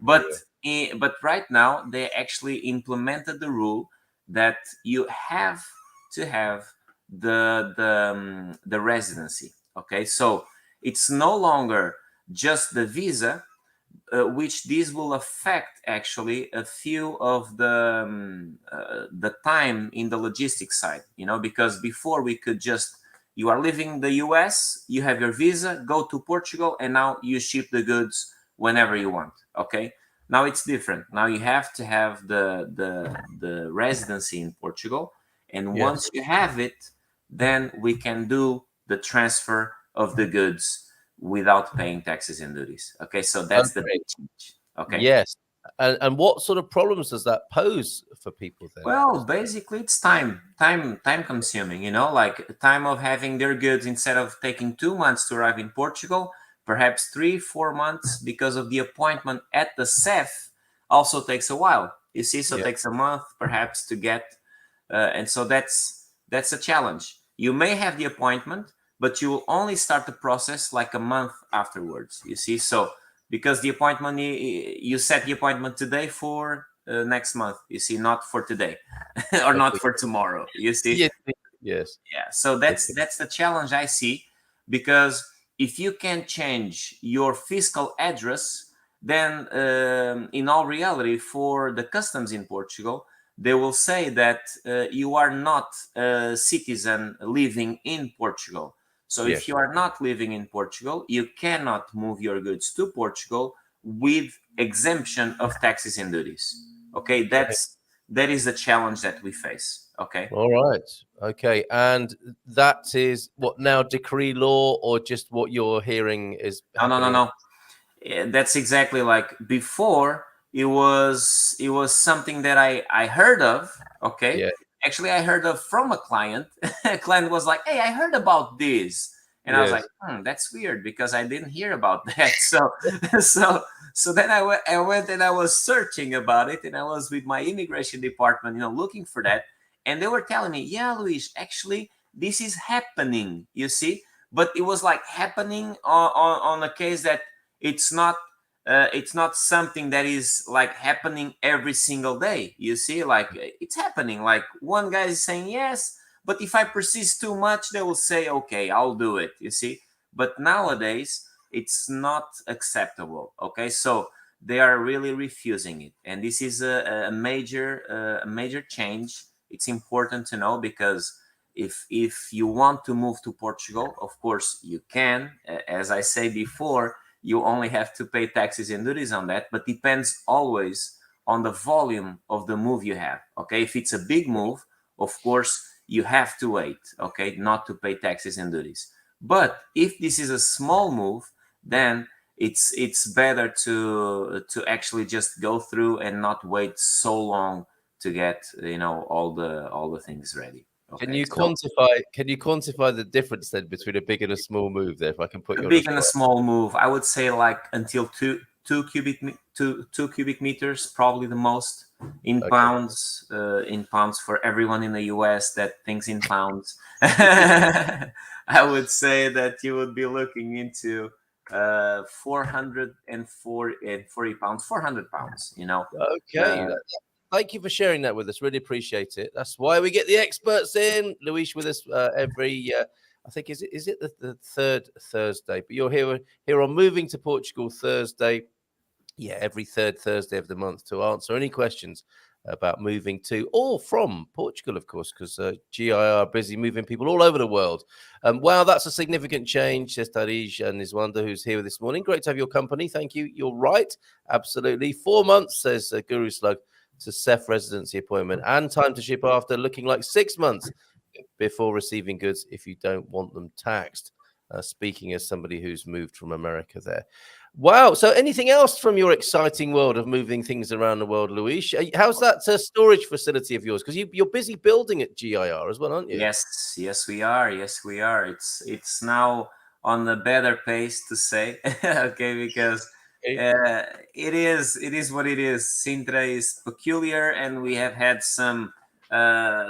but right now they actually implemented the rule that you have to have the residency, okay. So it's no longer just the visa, which this will affect actually a few of the time in the logistics side, because before we could just, you are living in the US, you have your visa, go to Portugal, and now you ship the goods whenever you want, okay. Now it's different. Now you have to have the residency in Portugal, and once you have it, then we can do the transfer of the goods without paying taxes and duties. Okay, so that's the big change. Okay. Yes. And what sort of problems does that pose for people then? Well, basically, it's time consuming, like time of having their goods instead of taking 2 months to arrive in Portugal, perhaps 3-4 months because of the appointment at the CEF also takes a while. You see, so it takes a month perhaps to get, and so that's a challenge. You may have the appointment, but you will only start the process like a month afterwards. You see, so because the appointment you set the appointment today for next month, you see, not for today or not for tomorrow, you see. Yes. Yes. Yeah, so that's the challenge I see, because if you can change your fiscal address, then in all reality, for the customs in Portugal, they will say that you are not a citizen living in Portugal. So if you are not living in Portugal, you cannot move your goods to Portugal with exemption of taxes and duties. Okay, that is the challenge that we face. Okay. All right. Okay. And that is what now, decree law, or just what you're hearing is happening? No. That's exactly like before. It was something that I heard of. Okay. Yeah. Actually, I heard of from a client. A client was like, "Hey, I heard about this," and I was like, Yes. "That's weird because I didn't hear about that." So, so, so then I went and I was searching about it, and I was with my immigration department, looking for that, and they were telling me, "Yeah, Luis, actually, this is happening." You see, but it was like happening on a case that it's not something that is like happening every single day. You see, like it's happening, like one guy is saying yes, but if I persist too much, they will say, okay, I'll do it. You see, but nowadays it's not acceptable. Okay, so they are really refusing it, and this is a major change. It's important to know, because if you want to move to Portugal, of course you can. As I say before, you only have to pay taxes and duties on that, but depends always on the volume of the move you have. Okay, if it's a big move, of course you have to wait, okay, not to pay taxes and duties. But if this is a small move, then it's better to actually just go through and not wait so long to get all the things ready. Okay, Can you so quantify the difference then between a big and a small move there, if I can put a you on the big and a spot? small move, I would say like until two cubic meters, probably the most. In Okay. pounds, for everyone in the US that thinks in pounds. I would say that you would be looking into 440 pounds, 400 pounds. Okay. Thank you for sharing that with us. Really appreciate it. That's why we get the experts in. Luis with us every, I think, is it the third Thursday? But you're here on Moving to Portugal Thursday. Yeah, every third Thursday of the month, to answer any questions about moving to or from Portugal, of course, because GIR are busy moving people all over the world. Wow, that's a significant change, says Tarish and Iswanda, who's here this morning. Great to have your company. Thank you. You're right. Absolutely. 4 months, says Guru Slug, to CEF residency appointment, and time to ship after, looking like 6 months before receiving goods if you don't want them taxed. Speaking as somebody who's moved from America there. Wow. So anything else from your exciting world of moving things around the world, Luis? How's that storage facility of yours? Because you're busy building at GIR as well, aren't you? Yes, we are. Yes, we are. It's now on the better pace, to say, okay, because it is what it is. Sintra is peculiar, and we have had some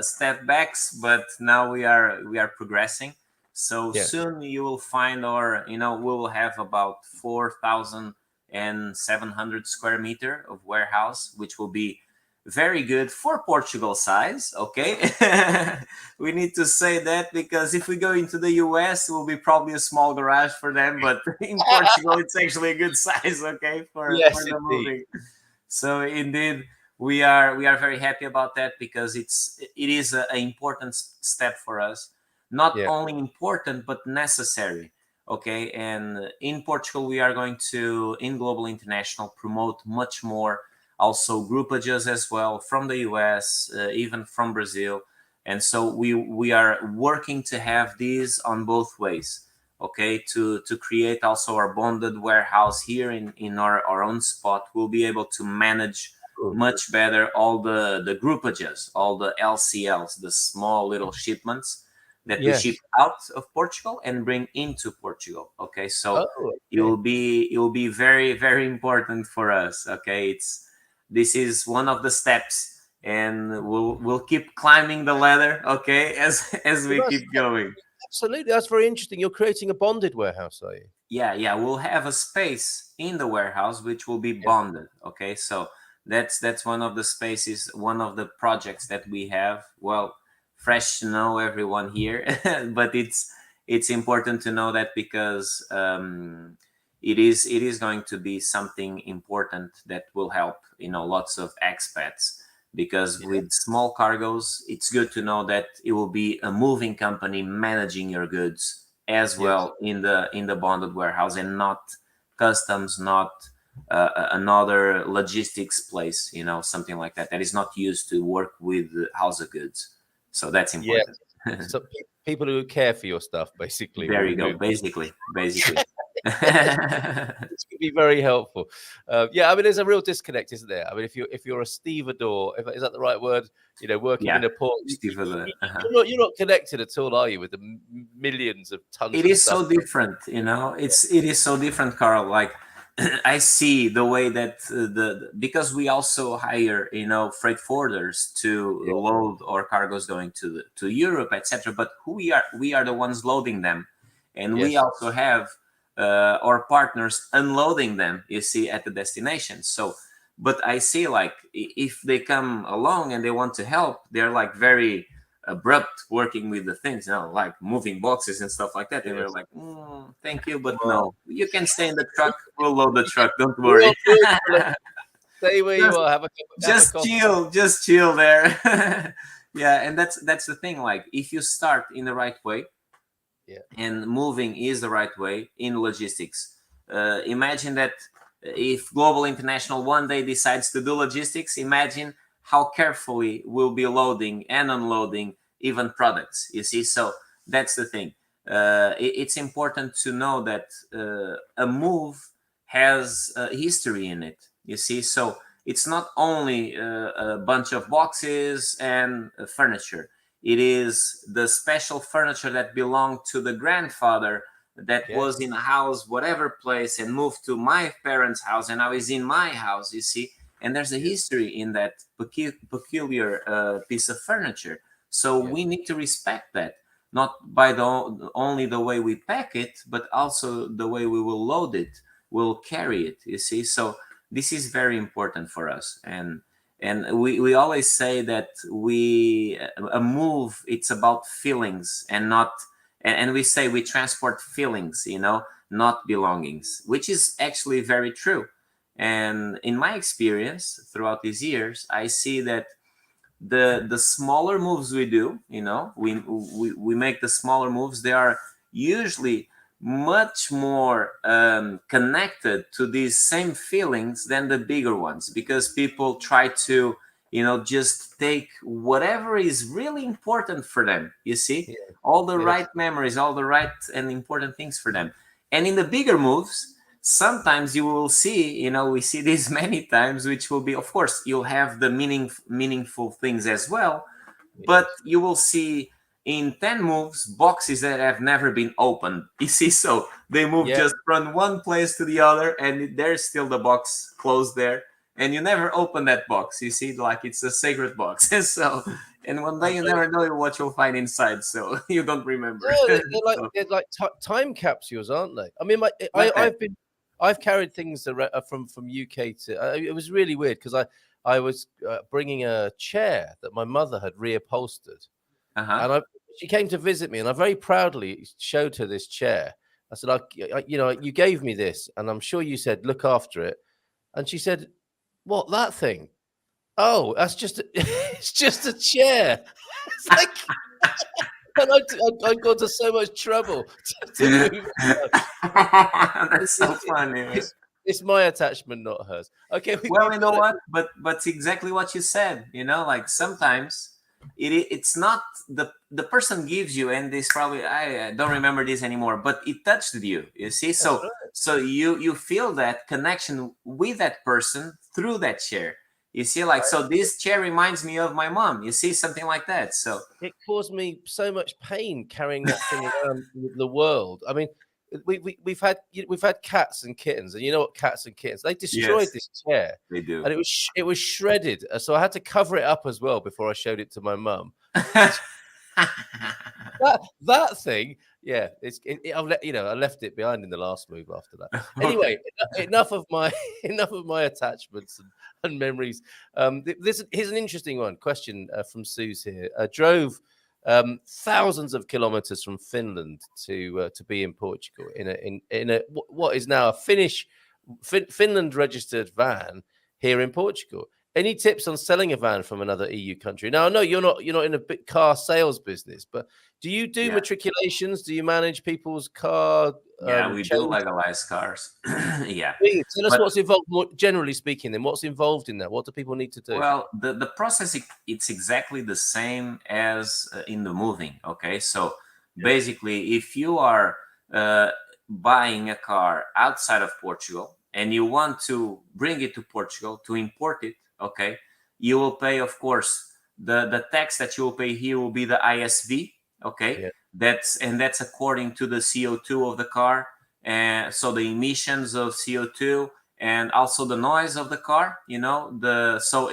step backs, but now we are progressing. So soon you will find, or we will have about 4,700 square meter of warehouse, which will be very good for Portugal size. Okay. We need to say that, because if we go into the US, it will be probably a small garage for them, but in Portugal it's actually a good size, okay, for the moving. So indeed, we are very happy about that, because it is an important step for us. Not only important, but necessary. Okay. And in Portugal, we are going to, in Global International, promote much more also groupages as well from the US, even from Brazil. And so we are working to have these on both ways. okay, to create also our bonded warehouse here in our own spot. We'll be able to manage much better all the groupages, all the LCLs, the small little shipments that we ship Yes. out of Portugal and bring into Portugal. Okay, so Oh, it okay. will be very, very important for us. Okay, this is one of the steps, and we'll keep climbing the ladder. Okay, as we Well, keep going. absolutely. That's very interesting. You're creating a bonded warehouse, are you? Yeah, we'll have a space in the warehouse which will be Yeah. bonded. Okay, so that's one of the spaces, one of the projects that we have. Well, fresh to know everyone here, but it's important to know that because it is going to be something important that will help lots of expats, because Yeah. with small cargoes it's good to know that it will be a moving company managing your goods as Yes. well in the bonded warehouse, and not customs, not another logistics place, something like that that is not used to work with house of goods. So that's Yes. important. So people who care for your stuff basically There will you go. move. Basically. This could be very helpful. Yeah, I mean, there's a real disconnect, isn't there? I mean, if you're a stevedore, is that the right word? Working in Yeah, a port, Steve, you're not connected at all, are you? With the millions of tons it of is stuff. so different, it is so different, Carl. Like, I see the way that because we also hire freight forwarders to Yeah. load our cargoes going to Europe, etc. But who we are the ones loading them, and we Yes. also have our partners unloading them, you see, at the destination. So, but I see, like, if they come along and they want to help, they're like very abrupt working with the things, like moving boxes and stuff like that. And we're Yes. like, thank you, but Wow. no, you can stay in the truck. We'll load the truck. Don't We're worry. all good, fella. Stay where you just, are. Have a just coffee. chill. Just chill there. Yeah, and that's the thing. Like, if you start in the right way, Yeah. and moving is the right way in logistics. Imagine that if Global International one day decides to do logistics, imagine how carefully we'll be loading and unloading even products. You see, so that's the thing. It's important to know that a move has a history in it. You see, so it's not only a bunch of boxes and furniture. It is the special furniture that belonged to the grandfather that Yes. was in a house, whatever place, and moved to my parents' house, and now is in my house, you see. And there's a history in that peculiar piece of furniture. So Yes. we need to respect that, not by only the way we pack it, but also the way we will load it, will carry it, you see. So this is very important for us. And we always say that a move, it's about feelings, and not, and we say we transport feelings, not belongings, which is actually very true. And in my experience throughout these years, I see that the smaller moves we do, we make the smaller moves, they are usually much more connected to these same feelings than the bigger ones, because people try to just take whatever is really important for them, you see, Yes. all the Yes. right memories, all the right and important things for them. And in the bigger moves, sometimes you will see, we see this many times, which will be, of course, you'll have the meaningful things as well, but Yes. you will see in 10 moves boxes that have never been opened, you see. So they move Yeah. just from one place to the other, and there's still the box closed there, and you never open that box, you see, like it's a sacred box. So, and one day you never know what you'll find inside, so you don't remember. Yeah, So, they're like time capsules, aren't they? I mean, like that. I've carried things from UK to. It was really weird because I was bringing a chair that my mother had reupholstered, Uh-huh. and she came to visit me, and I very proudly showed her this chair. I said, you gave me this, and I'm sure you said look after it. And she said, "What, that thing? Oh, that's just it's just a chair." It's like. And I got to so much trouble to move. That's so funny, man. It's my attachment, not hers. Okay, Well, we've you know got it. what? But it's exactly what you said. Like, sometimes it's not the person gives you, and this probably I don't remember this anymore, but it touched you. You see, That's so right. so you feel that connection with that person through that chair. You see, like, so this chair reminds me of my mom. You see, something like that. So It caused me so much pain carrying that thing around the world. I mean, we've had cats and kittens, and you know what cats and kittens, they destroyed yes, this chair, they do. and it was shredded. So I had to cover it up as well before I showed it to my mum. That thing, yeah, I left it behind in the last move after that. Okay. Anyway, enough of my enough of my attachments and memories. Here's an interesting one question from Suze here. Drove thousands of kilometers from Finland to be in Portugal in a what is now a Finland registered van here in Portugal. Any tips on selling a van from another EU country? Now, I know you're not in a big car sales business, but do you do Yeah. matriculations? Do you manage people's car Yeah, we do change? legalize cars. Yeah. Please tell us But what's involved. More generally speaking, then what's involved in that? What do people need to do? well, the process it's exactly the same as in the moving. Okay, so basically, if you are uh, buying a car outside of Portugal and you want to bring it to Portugal to import it, okay, you will pay, of course, the tax that you will pay here will be the ISV. Okay, Yeah, that's according to the CO2 of the car, and so the emissions of CO2 and also the noise of the car, so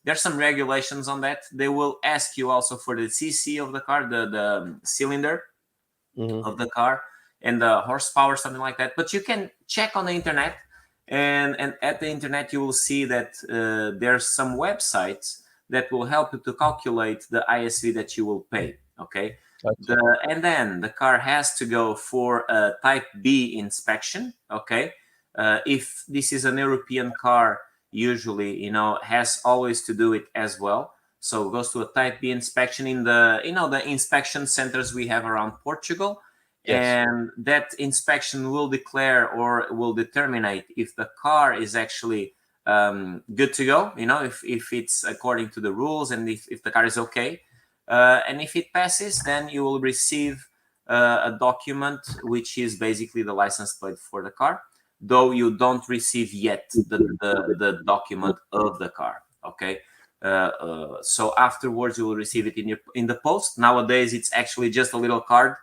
there's some regulations on that. They will ask you also for the cc of the car, the cylinder hmm of the car, and the horsepower, something like that. But you can check on the internet, and at the internet you will see that there's some websites that will help you to calculate the ISV that you will pay. Okay, okay. and then the car has to go for a type B inspection. Okay, if this is an European car, usually has always to do it as well. So it goes to a type B inspection in the inspection centers we have around Portugal, Yes. and that inspection will declare or will determine if the car is actually good to go. If it's according to the rules, and if the car is okay. And if it passes, then you will receive a document which is basically the license plate for the car, though you don't receive yet the document of the car. Okay. So afterwards you will receive it in the post. Nowadays it's actually just a little card.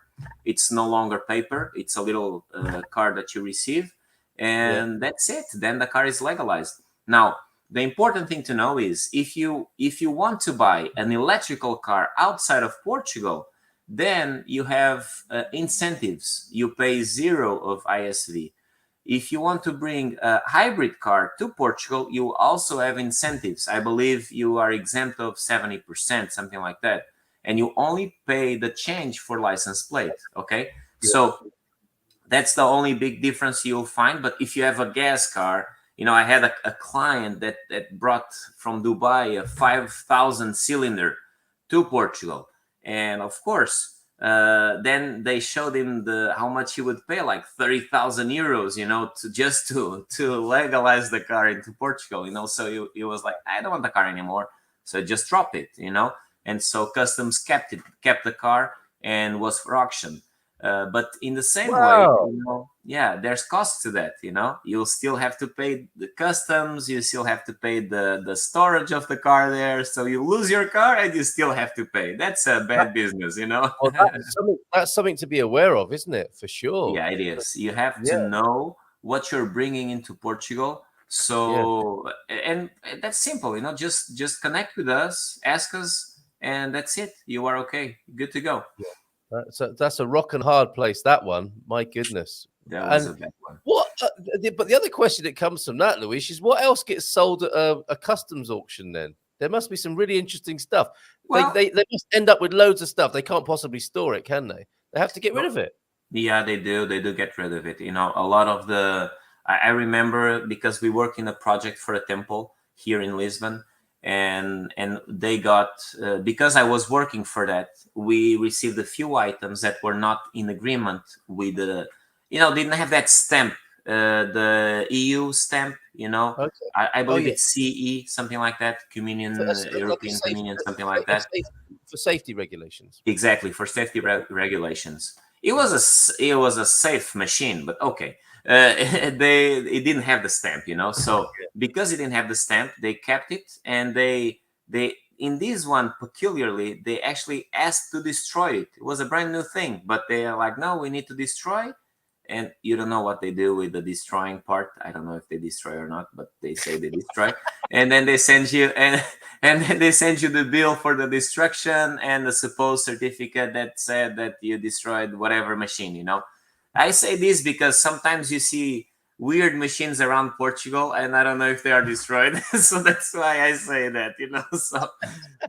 It's no longer paper. It's a little card that you receive, Yeah. and that's it. Then the car is legalized. Now, the important thing to know is if you want to buy an electrical car outside of Portugal, then you have incentives. You pay zero of ISV. If you want to bring a hybrid car to Portugal, you also have incentives. I believe you are exempt of 70%, something like that. And you only pay the change for license plate. Okay. So that's the only big difference you'll find. But if you have a gas car, I had a client that brought from Dubai a 5,000 cylinder to Portugal. And of course, then they showed him how much he would pay, like 30,000 euros, to legalize the car into Portugal. So he was like, I don't want the car anymore, so just drop it. And so customs kept the car and was for auction. But in the same way, Wow. there's costs to that. You'll still have to pay the customs. You still have to pay the storage of the car there. So you lose your car and you still have to pay. That's a bad business. Well, that's something to be aware of, isn't it? For sure. Yeah, it is. You have to Yeah. know what you're bringing into Portugal. Yeah. So, and that's simple. Just connect with us, ask us, and that's it. You are okay. Good to go. That's a rock and hard place. That one, my goodness. That was And a bad one. but the other question that comes from that, Luis, is what else gets sold at a customs auction? Then there must be some really interesting stuff. Well, They must end up with loads of stuff. They can't possibly store it, can they? They have to get rid of it. yeah, they do. They do get rid of it. A lot of I remember because we work in a project for a temple here in Lisbon, and they got because I was working for that. We received a few items that were not in agreement with didn't have that stamp, the EU stamp. You know, Okay. I Oh, believe yeah. it's CE, something like that, Like a European safe, Communion, something like that. for safety regulations. Exactly, for safety regulations. It was a safe machine, but okay. It didn't have the stamp, you know. So because it didn't have the stamp, they kept it, and they in this one peculiarly they actually asked to destroy it. It was a brand new thing, but they are like, no, we need to destroy. And you don't know what they do with the destroying part. I don't know if they destroy or not, but they say they destroy. And then they send you and then they send you the bill for the destruction and the supposed certificate that said that you destroyed whatever machine, you know. I say this because sometimes you see weird machines around Portugal and I don't know if they are destroyed. So that's why I say that, you know. So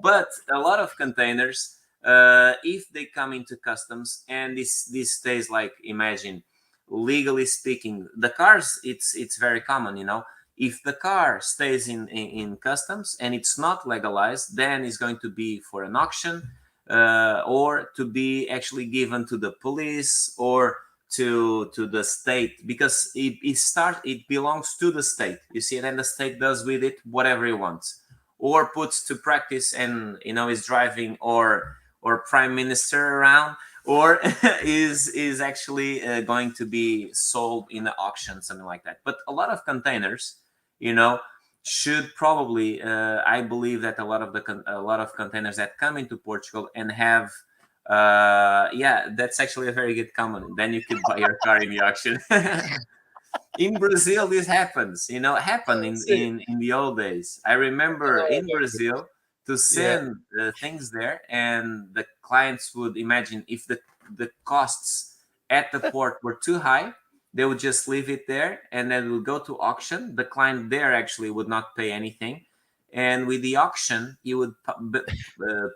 but a lot of containers, if they come into customs, and this stays, like, imagine, legally speaking, the cars, it's very common, you know. If the car stays in customs and it's not legalized, then it's going to be for an auction, or to be actually given to the police or to the state, because it belongs to the state, you see, and then the state does with it whatever it wants, or puts to practice, and, you know, is driving or prime minister around, or is actually going to be sold in the auction, something like that. But a lot of containers, you know, should probably, I believe that a lot of containers that come into Portugal and have, yeah, that's actually a very good comment. Then you could buy your car in the auction. In Brazil, this happens, you know, happened in the old days. I remember in Brazil to Yeah. send things there, and the clients would imagine, if the costs at the port were too high, they would just leave it there, and then we'll go to auction. The client there actually would not pay anything, and with the auction, he would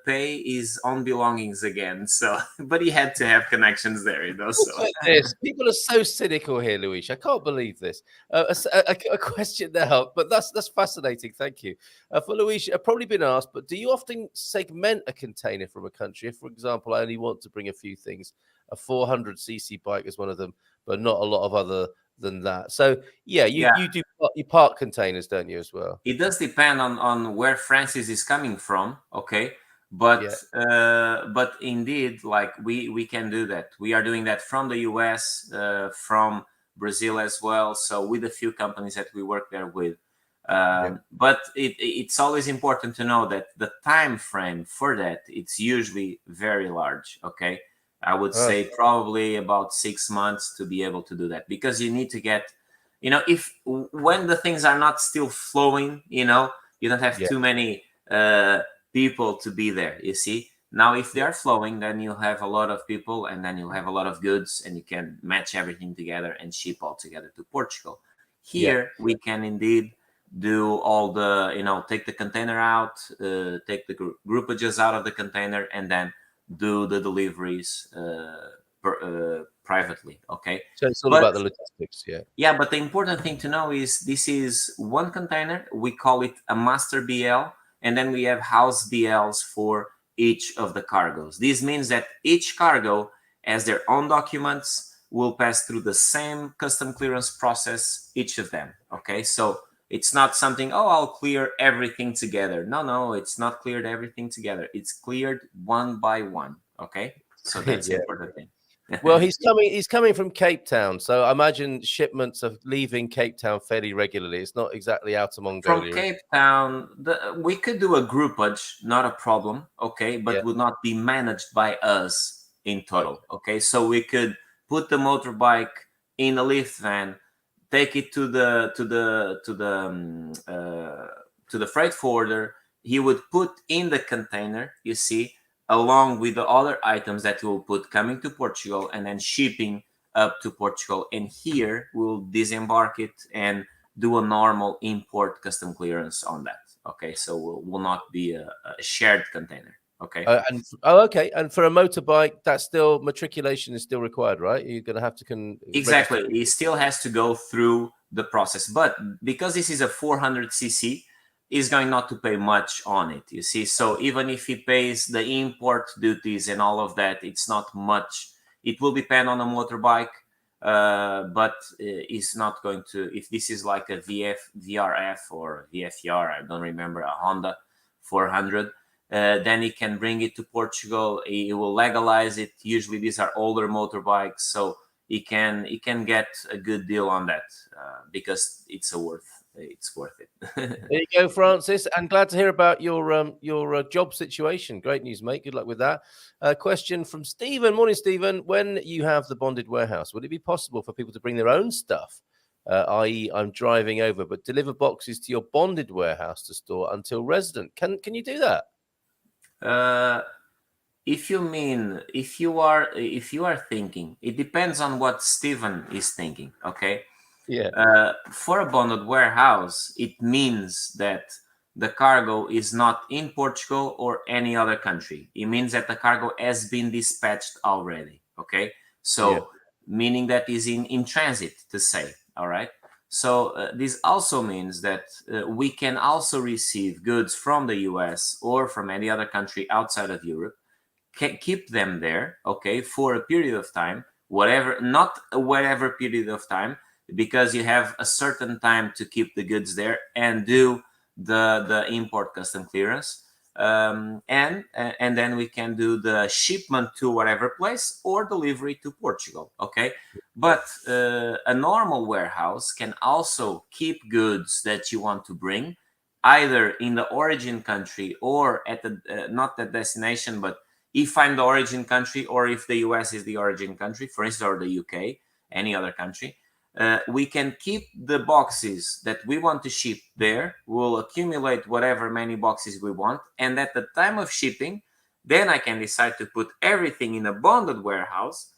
pay his own belongings again. So, but he had to have connections there, you know. So, Look at this. People are so cynical here, Luis. I can't believe this. A question now, but that's fascinating. Thank you. For Luis, I've probably been asked, but do you often segment a container from a country? If, for example, I only want to bring a few things, a 400cc bike is one of them, but not a lot of other than that. So, yeah, yeah. you park containers, don't you, as well? It does depend on where Francis is coming from, okay, Yeah. but indeed, like, we can do that. We are doing that from the US, from Brazil as well, so with a few companies that we work there with. But it's always important to know that the time frame for that, it's usually very large, okay. I would say probably about 6 months to be able to do that, because you need to get, you know, if when the things are not still flowing, you know, you don't have too many people to be there, you see. Now if they are flowing, then you'll have a lot of people, and then you'll have a lot of goods, and you can match everything together and ship all together to Portugal. Here we can indeed do all the, you know, take the container out, take the groupages out of the container, and then do the deliveries privately, okay. So it's all about the logistics, Yeah, but the important thing to know is this is one container. We call it a master BL, and then we have house BLs for each of the cargoes. This means that each cargo has their own documents, will pass through the same custom clearance process, each of them, okay. So it's not something, oh, I'll clear everything together. No, it's not cleared everything together. It's cleared one by one, okay. So that's the important thing. Well, he's coming from Cape Town, so I imagine shipments are leaving Cape Town fairly regularly. It's not exactly out of Mongolia. From Cape Town, we could do a groupage, not a problem, okay, but would not be managed by us in total, okay. So we could put the motorbike in a lift van, take it to the freight forwarder. He would put in the container, you see, along with the other items that we'll put coming to Portugal, and then shipping up to Portugal. And here we'll disembark it and do a normal import custom clearance on that. Okay, so will not be a shared container. Okay. Okay. And for a motorbike, that's still matriculation is still required, right? You're going to have to exactly. It still has to go through the process, but because this is a 400cc, is going not to pay much on it, you see. So even if he pays the import duties and all of that, it's not much. It will depend on the motorbike. but is not going to. If this is like a VRF or VFR, I don't remember, a Honda 400, then he can bring it to Portugal. He will legalize it. Usually these are older motorbikes, so he can get a good deal on that because it's worth it. There you go, Francis. And glad to hear about your job situation. Great news, mate. Good luck with that. Question from Stephen. Morning, Stephen. When you have the bonded warehouse, would it be possible for people to bring their own stuff, i.e., I'm driving over, but deliver boxes to your bonded warehouse to store until resident? Can you do that? If you are thinking, it depends on what Stephen is thinking. Okay. Yeah. For a bonded warehouse, it means that the cargo is not in Portugal or any other country. It means that the cargo has been dispatched already. Okay. So meaning that is in transit, to say. All right. So this also means that we can also receive goods from the US or from any other country outside of Europe, keep them there, okay, for a period of time, whatever period of time, because you have a certain time to keep the goods there and do the import custom clearance, and then we can do the shipment to whatever place or delivery to Portugal, okay. But a normal warehouse can also keep goods that you want to bring either in the origin country or at the not the destination, but if I'm the origin country, or if the US is the origin country, for instance, or the UK, any other country, we can keep the boxes that we want to ship there. We'll accumulate whatever many boxes we want. And at the time of shipping, then I can decide to put everything in a bonded warehouse,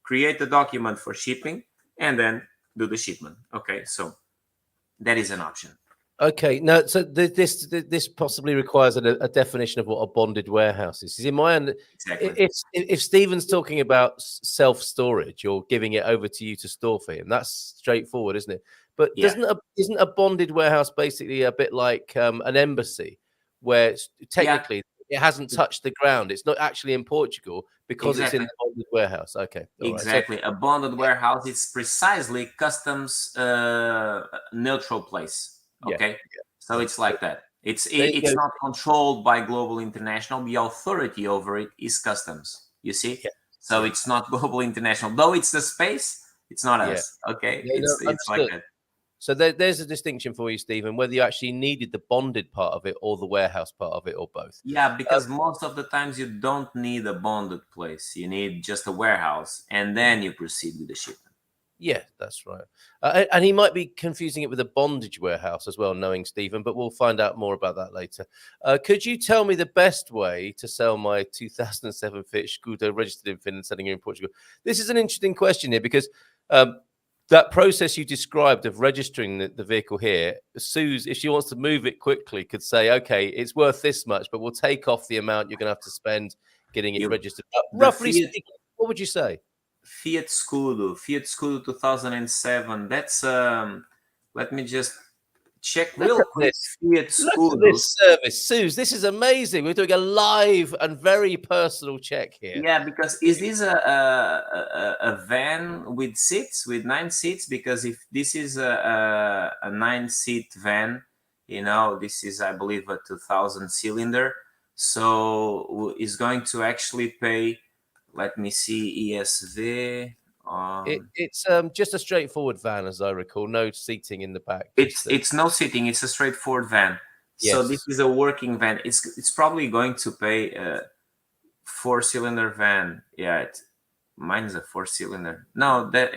create a document for shipping, and then do the shipment. Okay, so that is an option. Okay, no, so this possibly requires a definition of what a bonded warehouse is. In my end, exactly. If Stephen's talking about self-storage or giving it over to you to store for him, that's straightforward, isn't it? But isn't a bonded warehouse basically a bit like an embassy, where technically it hasn't touched the ground? It's not actually in Portugal because it's in the bonded warehouse. Okay, exactly. Right. So, a bonded warehouse is precisely customs neutral place. Okay, so it's like that. It's not controlled by Global International. The authority over it is customs. You see, so it's not Global International, though it's the space. It's not us. Okay, it's like that. So there's a distinction for you, Stephen, whether you actually needed the bonded part of it or the warehouse part of it, or both. Yeah, because most of the times you don't need a bonded place. You need just a warehouse, and then you proceed with the shipment. Yeah, that's right. And he might be confusing it with a bondage warehouse as well, knowing Stephen, but we'll find out more about that later. Could you tell me the best way to sell my 2007 Fiat Scudo registered in Finland, selling here in Portugal? This is an interesting question here because that process you described of registering the vehicle here, Suze, if she wants to move it quickly, could say, okay, it's worth this much, but we'll take off the amount you're going to have to spend getting it registered. Roughly speaking, what would you say? Fiat Scudo 2007. That's let me just check real quick. Fiat Scudo. Look at this service, Suze. This is amazing. We're doing a live and very personal check here. Yeah, because is this a van with seats, with 9 seats? Because if this is a 9-seat van, this is, I believe, a 2000 cylinder. So it's going to actually pay. Let me see, ESV. It's just a straightforward van, as I recall. No seating in the back. It's no seating. It's a straightforward van. Yes. So this is a working van. It's probably going to pay a 4-cylinder van. Yeah, mine is a 4-cylinder. No, that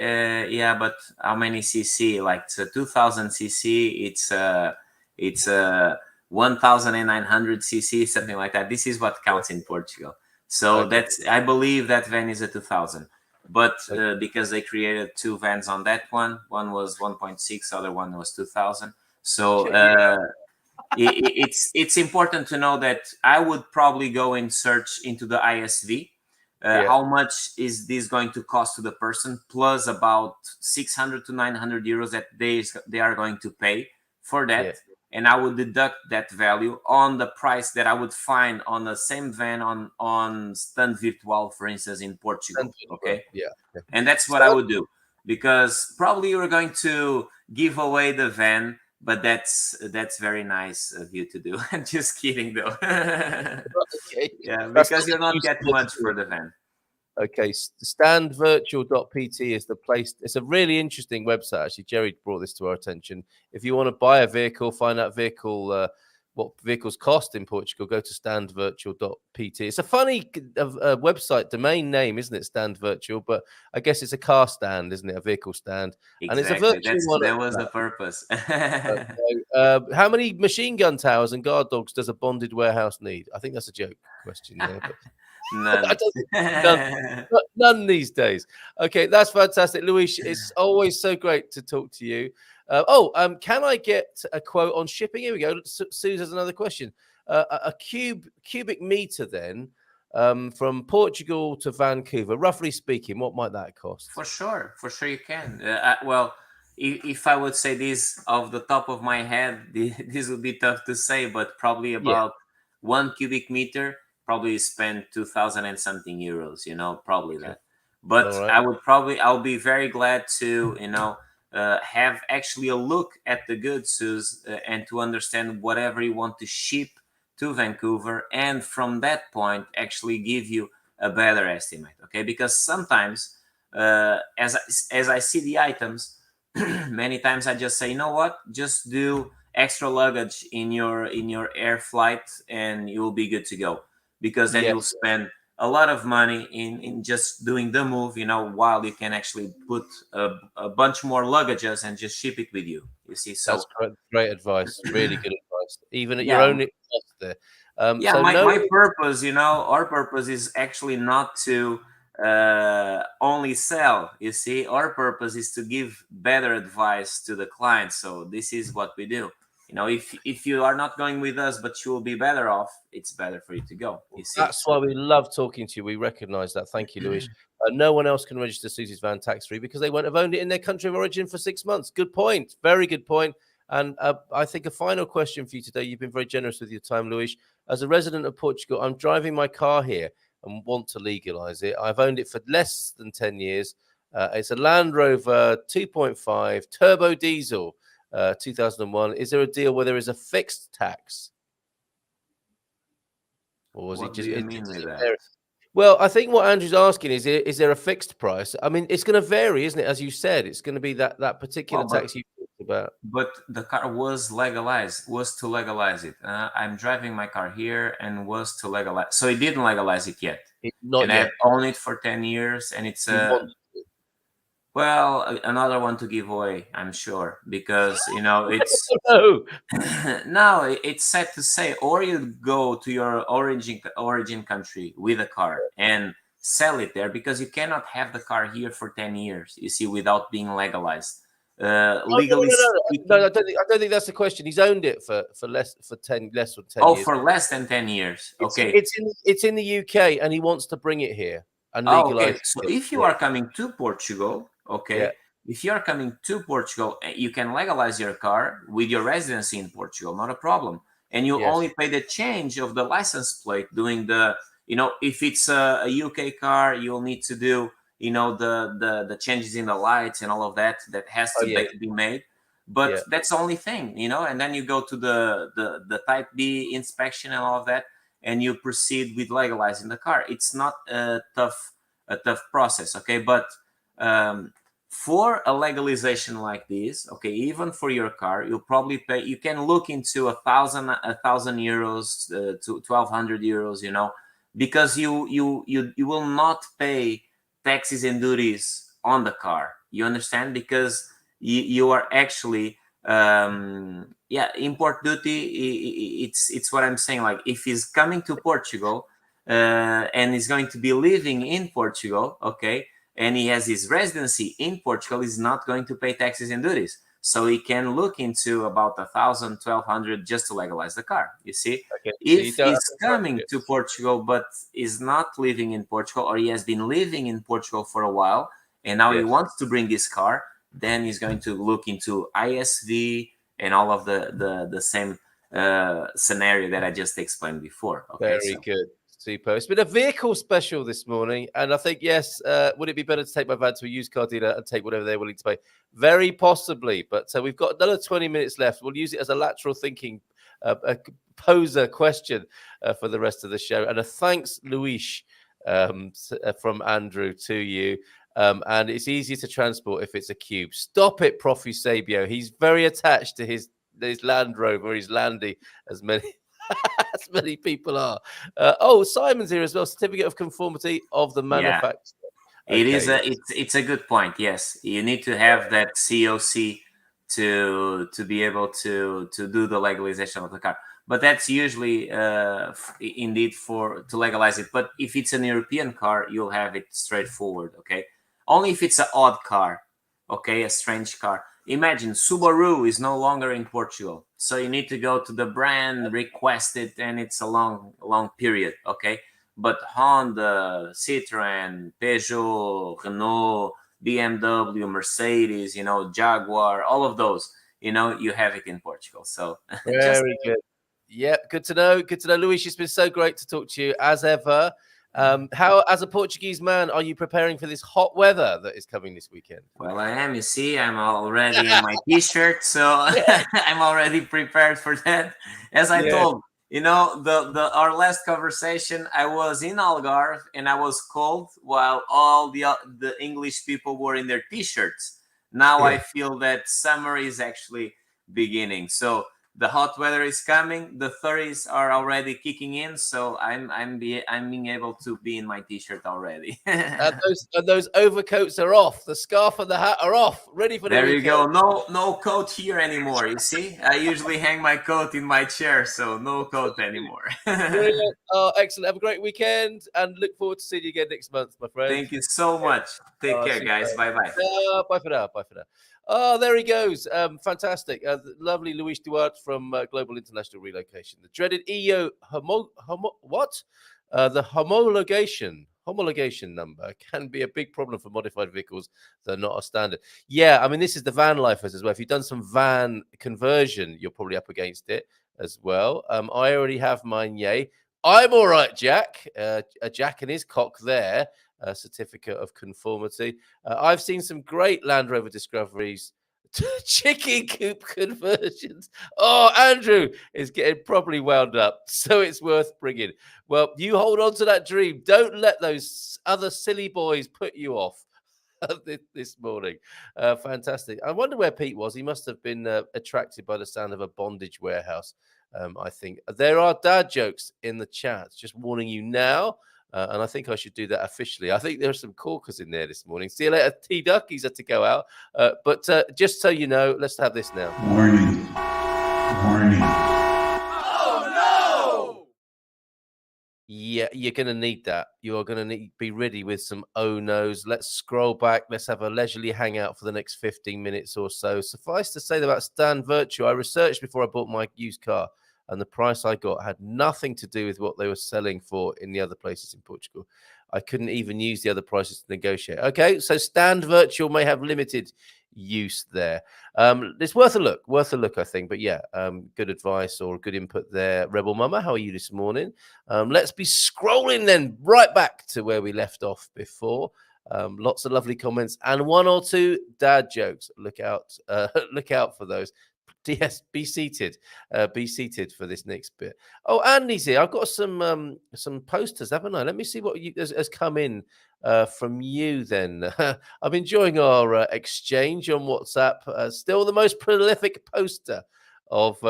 but how many cc? Like it's a 2000 cc. It's a 1900 cc, something like that. This is what counts in Portugal. So I believe that van is a 2000, but because they created 2 vans on that one was 1.6, other one was 2000. So it's important to know that I would probably go and search into the ISV. How much is this going to cost to the person, plus about 600 to 900 euros that they are going to pay for that. Yeah. And I would deduct that value on the price that I would find on the same van on Stand Virtual, for instance, in Portugal. Okay. Yeah. And that's what I would do. because probably you're going to give away the van, but that's very nice of you to do. I'm just kidding though. Okay. Yeah, That's because you'll not not get much for the van. Okay, standvirtual.pt is the place. It's a really interesting website. Actually, Jerry brought this to our attention. If you want to buy a vehicle, find out what vehicles cost in Portugal, go to standvirtual.pt. It's a funny website domain name, isn't it? Stand Virtual, but I guess it's a car stand, isn't it? A vehicle stand, and it's a Exactly. virtual one. That was the purpose. Okay. How many machine gun towers and guard dogs does a bonded warehouse need? I think that's a joke question there, but None. I don't think none these days. Okay, that's fantastic, Luis. It's always so great to talk to you. Can I get a quote on shipping? Here we go. Suze has another question. A cubic meter then from Portugal to Vancouver, roughly speaking, what might that cost? For sure you can. Well, if I would say this off the top of my head, this would be tough to say, but probably about 1 cubic meter probably spend 2,000 and something euros. Probably that. But right. I'll be very glad to have actually a look at the goods, and to understand whatever you want to ship to Vancouver, and from that point actually give you a better estimate. Okay, because sometimes as I see the items, many times I just say, you know what, just do extra luggage in your air flight and you'll be good to go, because then you'll spend a lot of money in just doing the move, while you can actually put a bunch more luggages and just ship it with you. You see, so that's great advice, really good advice, even at your yeah. own cost there. My purpose, our purpose is actually not to only sell. You see, our purpose is to give better advice to the client. So this is what we do. If you are not going with us, but you will be better off, it's better for you to go. You see, that's why we love talking to you. We recognize that. Thank you, Luis. No one else can register Susie's van tax-free because they won't have owned it in their country of origin for 6 months. Good point. Very good point. And I think a final question for you today. You've been very generous with your time, Luis. As a resident of Portugal, I'm driving my car here and want to legalize it. I've owned it for less than 10 years. It's a Land Rover 2.5 turbo diesel, 2001. Is there a deal where there is a fixed tax? Or was what do you mean with that? Well, I think what Andrew's asking is there a fixed price? I mean, it's going to vary, isn't it? As you said, it's going to be that particular tax you talked about. But the car was to legalize it. I'm driving my car here and was to legalize. So it didn't legalize it yet. Not yet. I've owned it for 10 years, and it's another one to give away, I'm sure, because it's no, it's sad to say, or you go to your origin country with a car and sell it there, because you cannot have the car here for 10 years, you see, without being legalized. Legally speaking, no, I don't think that's the question. He's owned it for less than 10 years. For less than 10 years. Okay. It's in the UK and he wants to bring it here and legalize it. So if you are coming to Portugal, if you are coming to Portugal, you can legalize your car with your residency in Portugal, not a problem. And you only pay the change of the license plate, doing the, if it's a UK car, you'll need to do the changes in the lights and all of that has to be made, but that's the only thing, and then you go to the type B inspection and all of that, and you proceed with legalizing the car. It's not a tough process, okay? But for a legalization like this, okay, even for your car, you'll probably pay, you can look into 1,000 euros to 1,200 euros, because you will not pay taxes and duties on the car. You understand? Because you are actually import duty. It's what I'm saying. Like, if he's coming to Portugal and he's going to be living in Portugal, okay, and he has his residency in Portugal, he's not going to pay taxes and duties. So he can look into about 1,000, 1,200 just to legalize the car. You see, if he's coming to Portugal but is not living in Portugal, or he has been living in Portugal for a while and now he wants to bring his car, then he's going to look into ISV and all of the same scenario that I just explained before. Okay, Very good. Super. It's been a vehicle special this morning, and I think yes. Would it be better to take my van to a used car dealer and take whatever they're willing to pay? Very possibly, but we've got another 20 minutes left. We'll use it as a lateral thinking poser question for the rest of the show. And a thanks, Luis, from Andrew to you. And it's easier to transport if it's a cube. Stop it, Prof. Eusebio. He's very attached to his Land Rover, his Landy, as many as many people are. Simon's here as well. Certificate of conformity of the manufacturer. Yeah. It is it's a good point. Yes, you need to have that COC to be able to do the legalization of the car. But that's usually indeed to legalize it. But if it's an European car, you'll have it straightforward. Okay, only if it's an odd car. Okay, a strange car. Imagine Subaru is no longer in Portugal, so you need to go to the brand, request it, and it's a long period. Okay, but Honda, Citroen, Peugeot, Renault, BMW, Mercedes, Jaguar, all of those, you have it in Portugal. So very good. Yeah, good to know. Good to know, Luis. It's been so great to talk to you as ever. How, as a Portuguese man, are you preparing for this hot weather that is coming this weekend? Well, I am. You see, I'm already in my t-shirt, so I'm already prepared for that. As I told, our last conversation, I was in Algarve and I was cold while all the English people were in their t-shirts. Now I feel that summer is actually beginning. So the hot weather is coming. The 30s are already kicking in, so I'm being able to be in my t-shirt already. and those overcoats are off. The scarf and the hat are off, ready for the There weekend. You go. No coat here anymore. You see, I usually hang my coat in my chair, so no coat anymore. Brilliant. Excellent. Have a great weekend, and look forward to seeing you again next month, my friend. Thank you so much. Take care, guys. Bye bye. Bye for now. Bye for now. Oh, there he goes. Fantastic. The lovely Luis Duarte from Global International Relocation. The dreaded EO the homologation number can be a big problem for modified vehicles that are not a standard. Yeah, I mean, this is the van lifers as well. If you've done some van conversion, you're probably up against it as well. I already have mine, yay. I'm all right, Jack. A Jack and his cock there. Certificate of conformity. I've seen some great Land Rover discoveries, chicken coop conversions. Oh, Andrew is getting properly wound up, so it's worth bringing. Well, you hold on to that dream. Don't let those other silly boys put you off this morning. Fantastic. I wonder where Pete was. He must have been attracted by the sound of a bondage warehouse. I think there are dad jokes in the chat. Just warning you now. And I think I should do that officially. I think there are some corkers in there this morning. See you later, T-Duck. He's had to go out. But just so you know, let's have this now. Warning. Oh, no! Yeah, you're going to need that. You're going to be ready with some oh no's. Let's scroll back. Let's have a leisurely hangout for the next 15 minutes or so. Suffice to say that about Stan Virtue, I researched before I bought my used car. And the price I got had nothing to do with what they were selling for in the other places in Portugal. I couldn't even use the other prices to negotiate. Okay, so Stand Virtual may have limited use there. It's worth a look, I think. But yeah, good advice or good input there. Rebel Mama, how are you this morning? Let's be scrolling then right back to where we left off before. Lots of lovely comments and one or two dad jokes. Look out for those. Yes, be seated for this next bit. Oh, Andy's here. I've got some posters, haven't I? Let me see what has come in from you then. I'm enjoying our exchange on WhatsApp. Still the most prolific poster of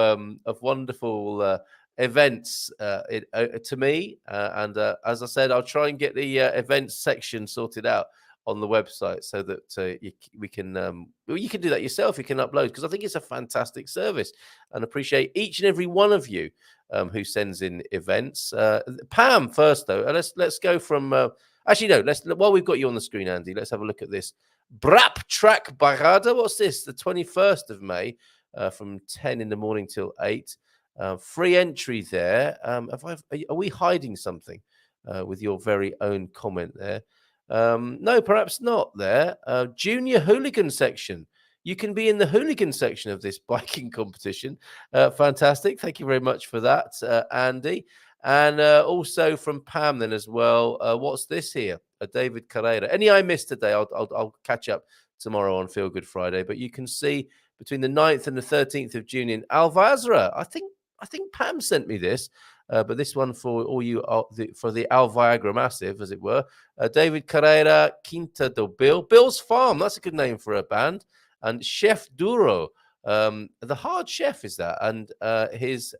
wonderful events to me. And as I said, I'll try and get the events section sorted out on the website so that we can you can do that yourself. You can upload, because I think it's a fantastic service and appreciate each and every one of you who sends in events. Pam first though. Let's go from actually no. While we've got you on the screen, Andy, let's have a look at this. Brap Track Barada. What's this? The 21st of May from 10 in the morning till 8. Free entry there. Are we hiding something with your very own comment there? No, perhaps not there. Junior hooligan section. You can be in the hooligan section of this biking competition. Fantastic. Thank you very much for that, Andy. And also from Pam then as well. What's this here? David Carrera. Any I missed today, I'll catch up tomorrow on Feel Good Friday. But you can see between the 9th and the 13th of June in Alvazra. I think Pam sent me this. But this one for all you for the Alviagra Massive, as it were. David Carrera, Quinta do Bill. Bill's Farm. That's a good name for a band. And Chef Duro. The hard chef is that. And his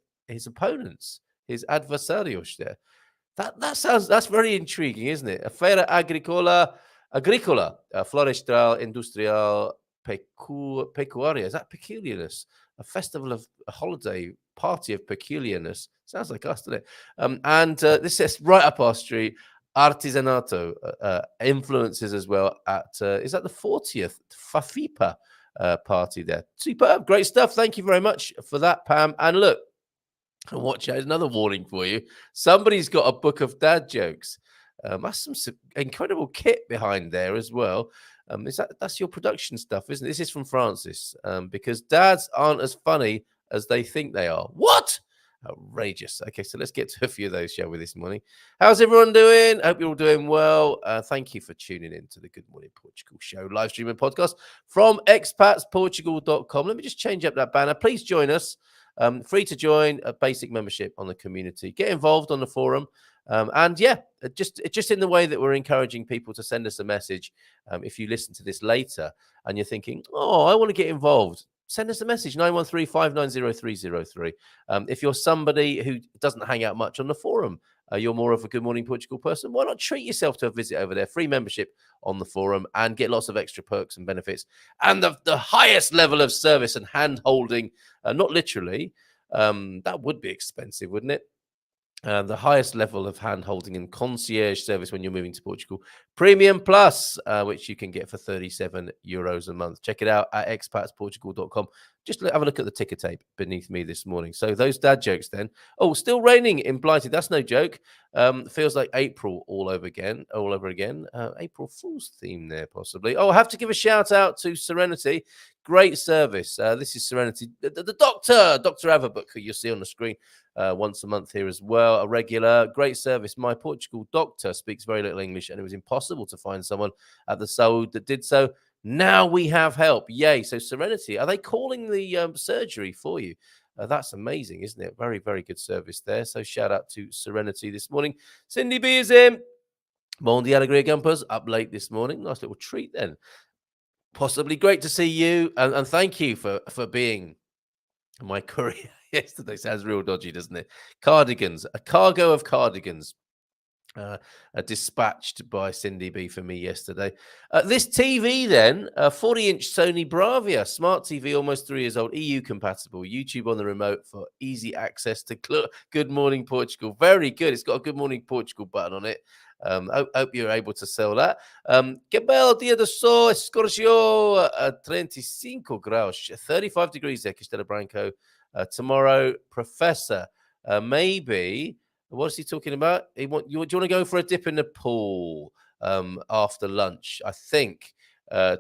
opponents, his adversarios there. That's very intriguing, isn't it? A Feira Agricola, Florestal, Industrial, Pecuaria. Is that peculiarness? A festival of a holiday party of peculiarness. Sounds like us, doesn't it? And this says right up our street, Artisanato influences as well at, is that the 40th Fafipa party there? Superb, great stuff. Thank you very much for that, Pam. And look, watch out, another warning for you. Somebody's got a book of dad jokes. That's some incredible kit behind there as well. That's your production stuff, isn't it? This is from Francis, because dads aren't as funny as they think they are. What? Outrageous. Okay, so let's get to a few of those, shall we, this morning. How's everyone doing? I hope you're all doing well. Thank you for tuning in to the Good Morning Portugal show, live streaming podcast from expatsportugal.com. Let me just change up that banner. Please join us. Free to join, a basic membership on the community. Get involved on the forum. And yeah, just in the way that we're encouraging people to send us a message. If you listen to this later and you're thinking, oh, I want to get involved, send us a message, 913-590-303. If you're somebody who doesn't hang out much on the forum, you're more of a Good Morning Portugal person, why not treat yourself to a visit over there? Free membership on the forum and get lots of extra perks and benefits. And the highest level of service and hand-holding, not literally, that would be expensive, wouldn't it? The highest level of hand-holding and concierge service when you're moving to Portugal. Premium Plus, which you can get for €37 a month. Check it out at expatsportugal.com. Just have a look at the ticker tape beneath me this morning. So those dad jokes then. Oh, still raining in Blighty. That's no joke. Feels like April all over again. April Fool's theme there, possibly. Oh, I have to give a shout out to Serenity. Great service. This is Serenity. The Dr. Averbook, who you'll see on the screen once a month here as well. A regular. Great service. My Portugal doctor speaks very little English, and it was impossible to find someone at the Saúde that did so. Now we have help. Yay. So Serenity, are they calling the surgery for you? That's amazing, isn't it? Very, very good service there. So shout out to Serenity this morning. Cindy B is in. Bon dia, Alegria Gumpers. Up late this morning. Nice little treat then. Possibly great to see you. And thank you for being my courier yesterday. Sounds real dodgy, doesn't it? Cardigans. A cargo of cardigans. Dispatched by Cindy B for me yesterday. This TV then, 40-inch Sony Bravia, smart TV, almost 3 years old, EU compatible, YouTube on the remote for easy access to Good Morning Portugal. Very good. It's got a Good Morning Portugal button on it. Hope you're able to sell that. Que bel dia do sol, escorregeu 35 graus, 35 degrees there, Castelo Branco. Tomorrow, Professor, maybe. What is he talking about? Do you want to go for a dip in the pool after lunch? I think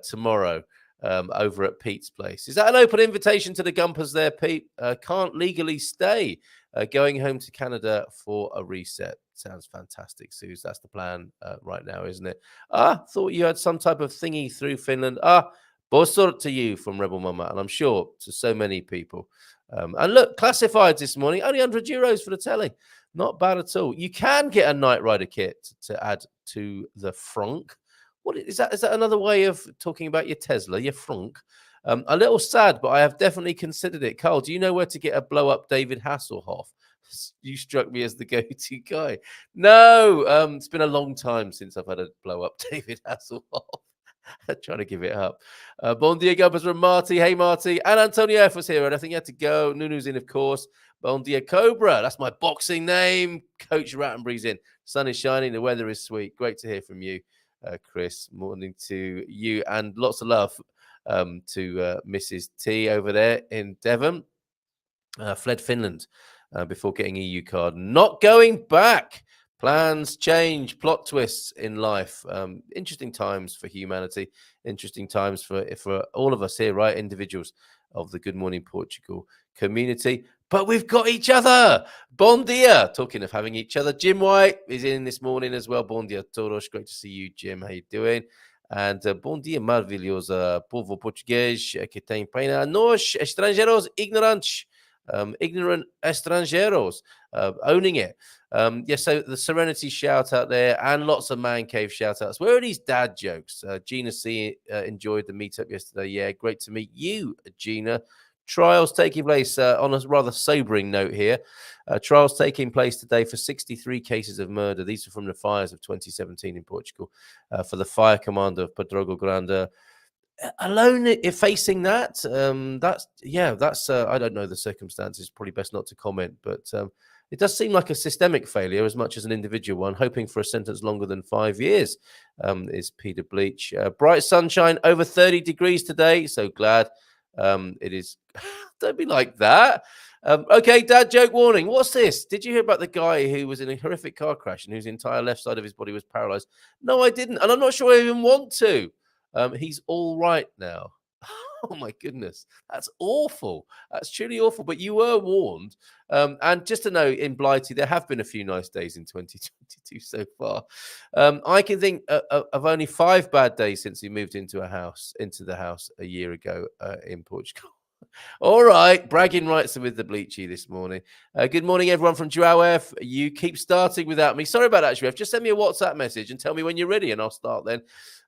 tomorrow over at Pete's place. Is that an open invitation to the Gumpers there, Pete? Can't legally stay. Going home to Canada for a reset. Sounds fantastic, Suze. That's the plan right now, isn't it? Thought you had some type of thingy through Finland. Borsort to you from Rebel Mama, and I'm sure to so many people. And look, classifieds this morning, only €100 for the telly. Not bad at all. You can get a Knight Rider kit to add to the frunk. What is that? Is that another way of talking about your Tesla, your frunk? A little sad, but I have definitely considered it. Carl, do you know where to get a blow-up David Hasselhoff? You struck me as the go-to guy. No, it's been a long time since I've had a blow-up David Hasselhoff. Trying to give it up. Bon dia, Gumpers from Marty. Hey, Marty. And Antonio F was here, and I think he had to go. Nunu's in, of course. Bon dia, Cobra. That's my boxing name. Coach Rattenbury's in. Sun is shining. The weather is sweet. Great to hear from you, Chris. Morning to you, and lots of love to Mrs. T over there in Devon. Fled Finland before getting EU card. Not going back. Plans change, plot twists in life. Interesting times for humanity. Interesting times for all of us here, right? Individuals of the Good Morning Portugal community. but we've got each other. Bon dia. Talking of having each other, Jim White is in this morning as well. Bon dia, todos. Great to see you, Jim. How you doing? And bom dia maravilhoso, povo português que tem pena. Nós, estrangeiros ignorantes. Ignorant estrangeiros. Owning it. So the Serenity shout out there and lots of Man Cave shout outs. Where are these dad jokes? Gina C enjoyed the meetup yesterday. Yeah, great to meet you, Gina. Trials taking place on a rather sobering note here. Trials taking place today for 63 cases of murder. These are from the fires of 2017 in Portugal. For the fire commander of Portugal Grande. Alone facing that, that's I don't know the circumstances. Probably best not to comment, but it does seem like a systemic failure as much as an individual one. Hoping for a sentence longer than 5 years is Peter Bleach. Bright sunshine, over 30 degrees today. So glad it is. Don't be like that. Okay, dad joke warning. What's this? Did you hear about the guy who was in a horrific car crash and whose entire left side of his body was paralyzed? No, I didn't, and I'm not sure I even want to. He's all right now. Oh my goodness, that's awful. That's truly awful. But you were warned. And just to know, in Blighty, there have been a few nice days in 2022 so far. I can think of only 5 bad days since he moved into the house a year ago in Portugal. All right, bragging rights with the Bleachy this morning. Good morning, everyone from Joao F. You keep starting without me. Sorry about that, Joao F. Just send me a WhatsApp message and tell me when you're ready, and I'll start then.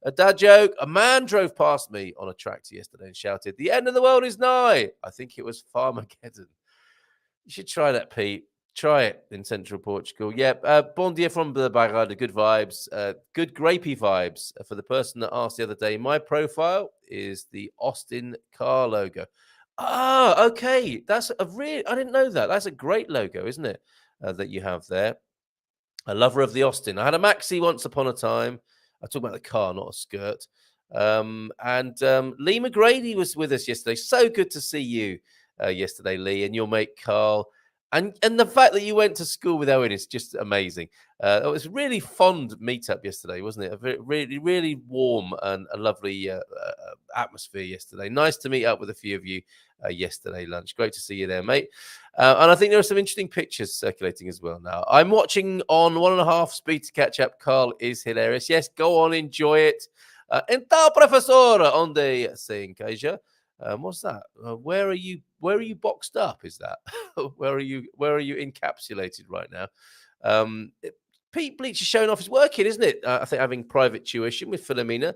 A dad joke. A man drove past me on a tractor yesterday and shouted, "The end of the world is nigh." I think it was Farmageddon. You should try that, Pete. Try it in central Portugal. Yeah, bon dia from the Bairrada. Good vibes. Good grapey vibes. For the person that asked the other day, my profile is the Austin car logo. Ah, okay. That's a I didn't know that. That's a great logo, isn't it? That you have there. A lover of the Austin. I had a Maxi once upon a time. I talk about the car, not a skirt. And Lee McGrady was with us yesterday. So good to see you yesterday, Lee, and your mate Carl. And the fact that you went to school with Owen is just amazing. It was a really fond meetup yesterday, wasn't it? A really, really warm and a lovely atmosphere yesterday. Nice to meet up with a few of you yesterday lunch. Great to see you there, mate. And I think there are some interesting pictures circulating as well now. I'm watching on 1.5 speed to catch up. Carl is hilarious. Yes, go on, enjoy it. Então, professora, onde se encaixa? What's that? Where are you boxed up? Is that where are you encapsulated right now? Pete Bleach is showing off his working, isn't it? I think having private tuition with Filomena.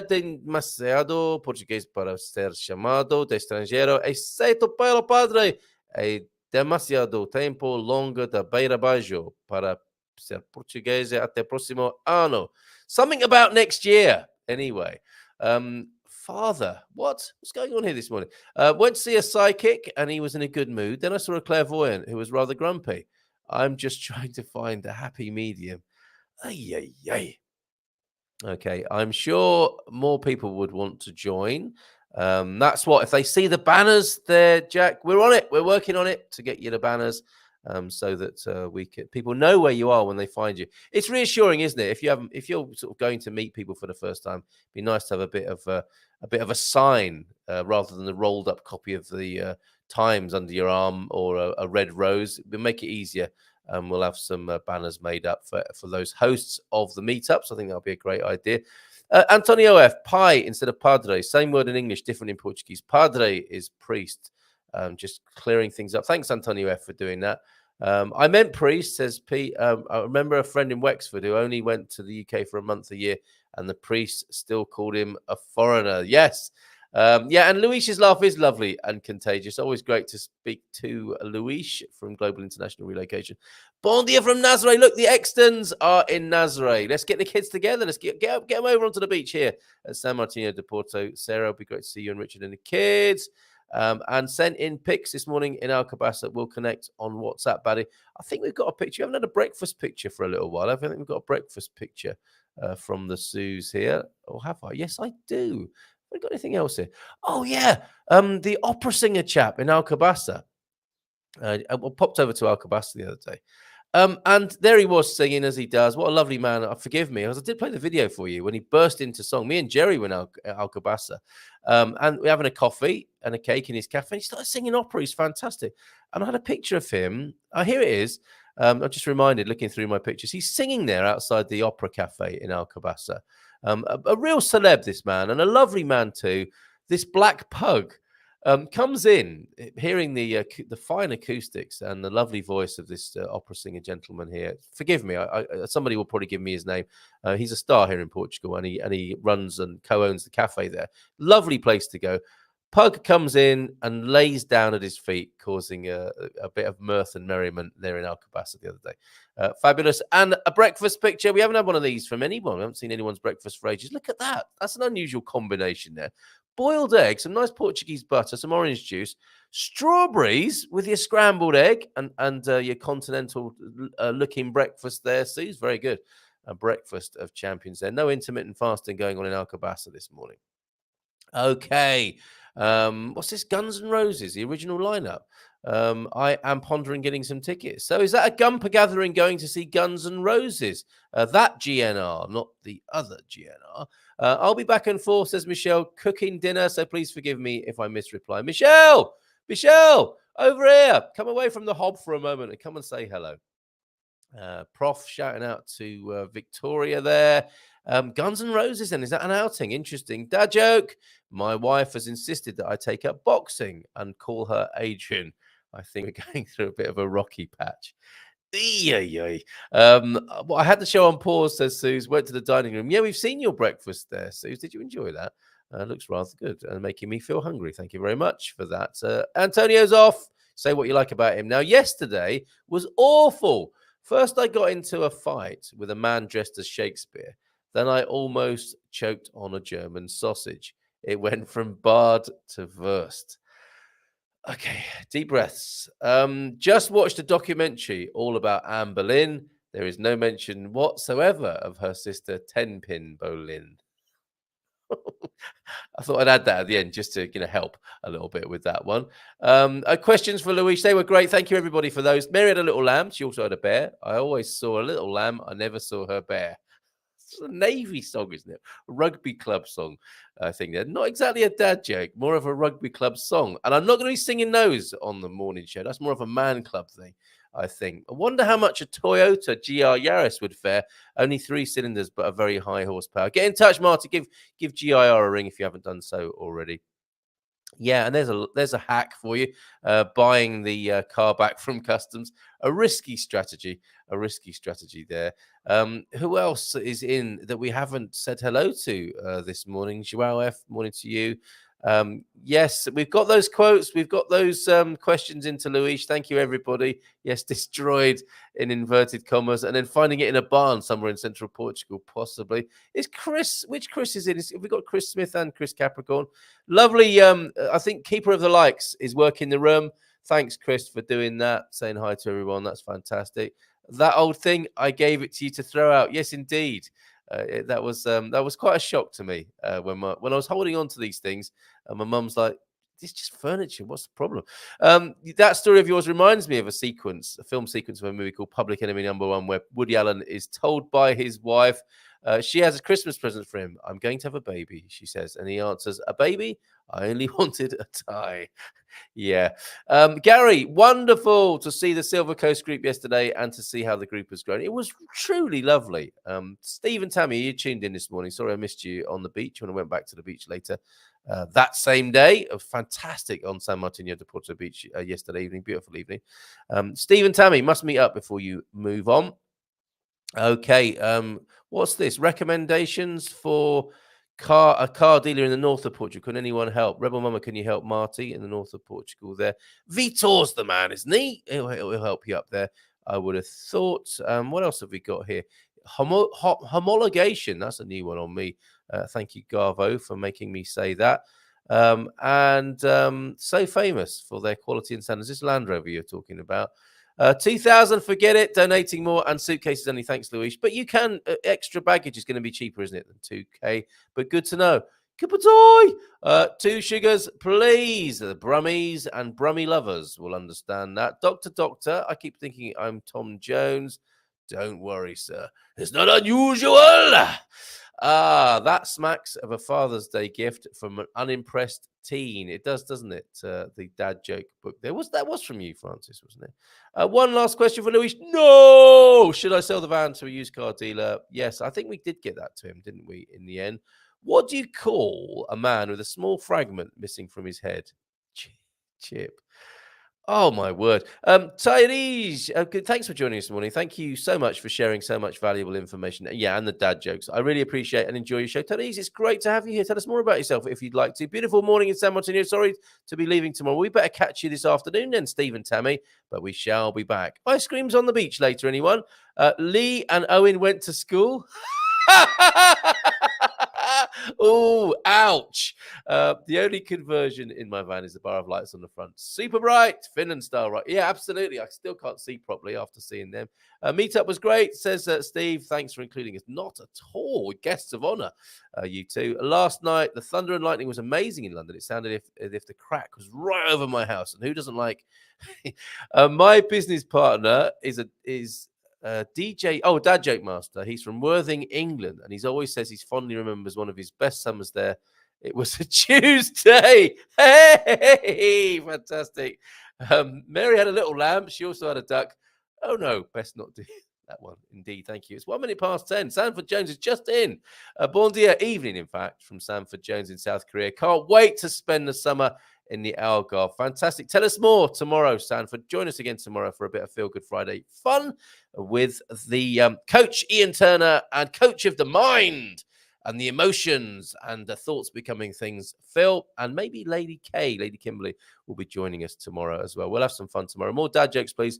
Demasiado português para ser chamado de estrangeiro, exceto pelo padre. É demasiado tempo longo da beira baixo para ser português até próximo ano. Something about next year. Anyway. Father, what's going on here this morning? Went to see a psychic and he was in a good mood. Then I saw a clairvoyant who was rather grumpy. I'm just trying to find a happy medium. Ay. Okay, I'm sure more people would want to join. That's what, if they see the banners there, Jack, we're on it. We're working on it to get you the banners. So that people know where you are when they find you. It's reassuring, isn't it? If you're sort of going to meet people for the first time, it'd be nice to have a bit of a sign rather than the rolled up copy of the Times under your arm or a red rose. It'll make it easier. We'll have some banners made up for those hosts of the meetups. I think that'll be a great idea. Antonio F. Pi instead of padre. Same word in English, different in Portuguese. Padre is priest. Just clearing things up. Thanks, Antonio F, for doing that. I meant priest, says Pete. I remember a friend in Wexford who only went to the UK for a month a year, and the priest still called him a foreigner. Yes. And Luis's laugh is lovely and contagious. Always great to speak to Luis from Global International Relocation. Bon dia from Nazaré. Look, the Extons are in Nazaré. Let's get the kids together. Let's get them over onto the beach here at San Martino de Porto. Sarah, it'll be great to see you and Richard and the kids. And sent in pics this morning in Alcobaça. We'll connect on WhatsApp, buddy. I think we've got a picture. We haven't had a breakfast picture for a little while. I think we've got a breakfast picture from the Sues here. Or have I? Yes, I do. Have we got anything else here? Oh, yeah. The opera singer chap in Alcobaça. I popped over to Alcobaça the other day. And there he was singing as he does. What a lovely man. Forgive me, as I did play the video for you when he burst into song. Me and Jerry went out at Alcobaça, and we're having a coffee and a cake in his cafe. He started singing opera. He's fantastic. And I had a picture of him. Here it is. I'm just reminded, looking through my pictures, he's singing there outside the Opera Cafe in Alcobaça. A real celeb, this man, and a lovely man too. This black pug comes in, hearing the fine acoustics and the lovely voice of this opera singer gentleman here. Forgive me, somebody will probably give me his name. He's a star here in Portugal, and he runs and co-owns the cafe there. Lovely place to go. Pug comes in and lays down at his feet, causing a bit of mirth and merriment there in Alcobaça the other day. Fabulous. And a breakfast picture. We haven't had one of these from anyone. We haven't seen anyone's breakfast for ages. Look at that. That's an unusual combination there. Boiled egg, some nice Portuguese butter, some orange juice, strawberries with your scrambled egg, and your continental looking breakfast there, Suze. Very good. A breakfast of champions there. No intermittent fasting going on in Alcobaça this morning. Okay. What's this? Guns N' Roses, the original lineup. I am pondering getting some tickets. So is that a Gumper gathering going to see Guns N' Roses? That GNR, not the other GNR. I'll be back and forth, says Michelle, cooking dinner. So please forgive me if I misreply. Michelle, over here. Come away from the hob for a moment and come and say hello. Prof shouting out to Victoria there. Guns N' Roses, then, is that an outing? Interesting. Dad joke. My wife has insisted that I take up boxing and call her Adrian. I think we're going through a bit of a rocky patch. Well, I had the show on pause, says Suze. Went to the dining room. Yeah, we've seen your breakfast there, Suze. Did you enjoy that? Looks rather good and making me feel hungry. Thank you very much for that. Antonio's off. Say what you like about him. Now, yesterday was awful. First, I got into a fight with a man dressed as Shakespeare. Then I almost choked on a German sausage. It went from bard to Wurst. Okay, deep breaths. Just watched a documentary all about Anne Boleyn. There is no mention whatsoever of her sister Tenpin Boleyn. I thought I'd add that at the end just to help a little bit with that one. Questions for Luis. They were great. Thank you, everybody, for those. Mary had a little lamb. She also had a bear. I always saw a little lamb. I never saw her bear. It's a Navy song, isn't it? A rugby club song, I think. They're not exactly a dad joke, more of a rugby club song. And I'm not going to be singing those on the morning show. That's more of a man club thing, I think. I wonder how much a Toyota GR Yaris would fare. Only 3 cylinders, but a very high horsepower. Get in touch, Marty. Give GIR a ring if you haven't done so already. Yeah, and there's a hack for you. Buying the car back from customs. A risky strategy there. Who else is in that we haven't said hello to this morning? Joao F, morning to you. Yes, we've got those quotes. We've got those questions into Luis. Thank you, everybody. Yes, destroyed in inverted commas, and then finding it in a barn somewhere in central Portugal, possibly. Is Chris? Which Chris is in? Have we got Chris Smith and Chris Capricorn? Lovely. I think Keeper of the Likes is working the room. Thanks, Chris, for doing that. Saying hi to everyone. That's fantastic. That old thing, I gave it to you to throw out. Yes, indeed. That was quite a shock to me when I was holding on to these things, and my mum's like, "It's just furniture. What's the problem?" That story of yours reminds me of a film sequence of a movie called Public Enemy No. 1, where Woody Allen is told by his wife she has a Christmas present for him. "I'm going to have a baby," she says, and he answers, "A baby? I only wanted a tie." Yeah. Gary, wonderful to see the Silver Coast group yesterday and to see how the group has grown. It was truly lovely. Steve and Tammy, you tuned in this morning. Sorry I missed you on the beach when I went back to the beach later that same day. Fantastic on San Martino de Porto Beach yesterday evening. Beautiful evening. Steve and Tammy, must meet up before you move on. Okay. What's this? Recommendations for a car dealer in the north of Portugal. Can anyone help? Rebel Mama, can you help Marty in the north of Portugal there? Vitor's the man, isn't he? He'll help you up there, I would have thought. What else have we got here? Homologation. That's a new one on me. Thank you, Garvo, for making me say that. And So Famous for their quality and standards. This Land Rover you're talking about. 2,000, forget it. Donating more and suitcases only. Thanks, Luis. But you can, extra baggage is going to be cheaper, isn't it, than 2K? But good to know. Kapatoy! 2 sugars, please. The Brummies and Brummy lovers will understand that. Doctor, I keep thinking I'm Tom Jones. Don't worry, sir. It's not unusual. That smacks of a Father's Day gift from an unimpressed teen. It does, doesn't it? The dad joke book. That was from you, Francis, wasn't it? One last question for Luis. No! Should I sell the van to a used car dealer? Yes, I think we did get that to him, didn't we, in the end? What do you call a man with a small fragment missing from his head? Chip. Oh, my word. Tyrese, thanks for joining us this morning. Thank you so much for sharing so much valuable information. Yeah, and the dad jokes. I really appreciate and enjoy your show. Tyrese, it's great to have you here. Tell us more about yourself if you'd like to. Beautiful morning in San Martino. Sorry to be leaving tomorrow. We better catch you this afternoon then, Steve and Tammy, but we shall be back. Ice cream's on the beach later, anyone? Lee and Owen went to school. Oh, ouch. The only conversion in my van is the bar of lights on the front. Super bright, Finland style, right? Yeah, absolutely. I still can't see properly after seeing them. Meetup was great, says Steve. Thanks for including us. Not at all. Guests of honor, you two. Last night, the thunder and lightning was amazing in London. It sounded as if the crack was right over my house. And who doesn't like... my business partner is DJ, Dad Joke Master. He's from Worthing, England, and he's always says he fondly remembers one of his best summers there. It was a Tuesday. Hey, fantastic. Mary had a little lamb. She also had a duck. Oh no, best not do that one. Indeed, thank you. It's 1 minute past 10. Sanford Jones is just in. Bon dia, evening, in fact, from Sanford Jones in South Korea. Can't wait to spend the summer in the Algarve. Fantastic. Tell us more tomorrow, Sanford. Join us again tomorrow for a bit of Feel Good Friday fun with the coach Ian Turner and coach of the mind and the emotions and the thoughts becoming things. Phil and maybe Lady Kimberly will be joining us tomorrow as well. We'll have some fun tomorrow. More dad jokes, please,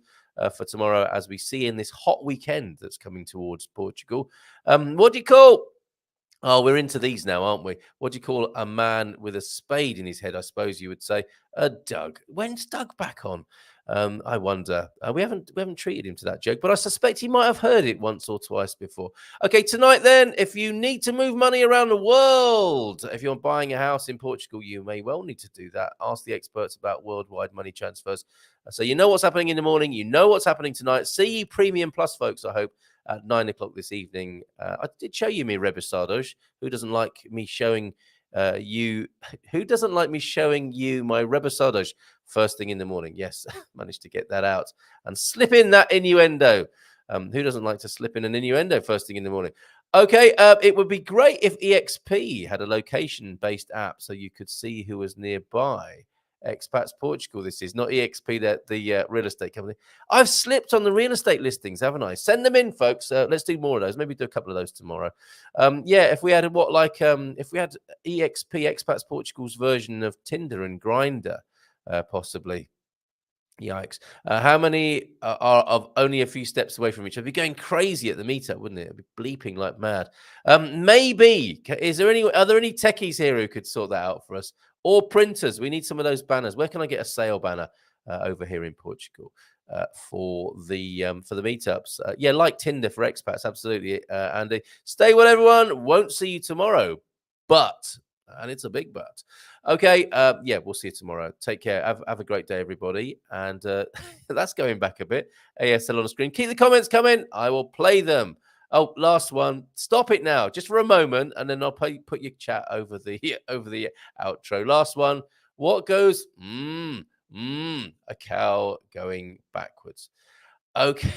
for tomorrow as we see in this hot weekend that's coming towards Portugal. What do you call... Oh, we're into these now, aren't we? What do you call a man with a spade in his head? I suppose you would say a Doug. When's Doug back on? I wonder. We haven't treated him to that joke, but I suspect he might have heard it once or twice before. Okay, tonight then, if you need to move money around the world, if you're buying a house in Portugal, you may well need to do that. Ask the experts about worldwide money transfers. So you know what's happening in the morning. You know what's happening tonight. See you Premium Plus, folks, I hope. At 9 o'clock this evening. I did show you me rebusados. Who doesn't like me showing you? Who doesn't like me showing you my rebusados first thing in the morning? Yes, managed to get that out and slip in that innuendo. Who doesn't like to slip in an innuendo first thing in the morning? Okay, it would be great if EXP had a location-based app so you could see who was nearby. Expats Portugal, this is not EXP, the real estate company. I've slipped on the real estate listings, haven't I? Send them in, folks. Let's do more of those. Maybe do a couple of those tomorrow. Yeah, if we had if we had EXP, Expats Portugal's version of Tinder and Grindr, possibly. Yikes. How many are of only a few steps away from each other? It'd be going crazy at the meetup, wouldn't it? It'd be bleeping like mad. Maybe. Are there any techies here who could sort that out for us? Or printers? We need some of those banners. Where can I get a sale banner over here in Portugal for the meetups? Yeah, like Tinder for expats, absolutely. Andy, stay well, everyone. Won't see you tomorrow, but. And it's a big but. Okay, yeah, we'll see you tomorrow. Take care. Have a great day, everybody. And that's going back a bit. ASL on the screen. Keep the comments coming. I will play them. Oh, last one. Stop it now, just for a moment, and then I'll put your chat over the outro. Last one. What goes? A cow going backwards. Okay.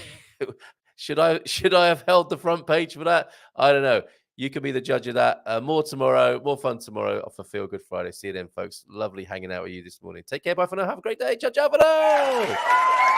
Should I have held the front page for that? I don't know. You can be the judge of that. More tomorrow, more fun tomorrow for Feel Good Friday. See you then, folks. Lovely hanging out with you this morning. Take care. Bye for now. Have a great day. Ciao, ciao for now.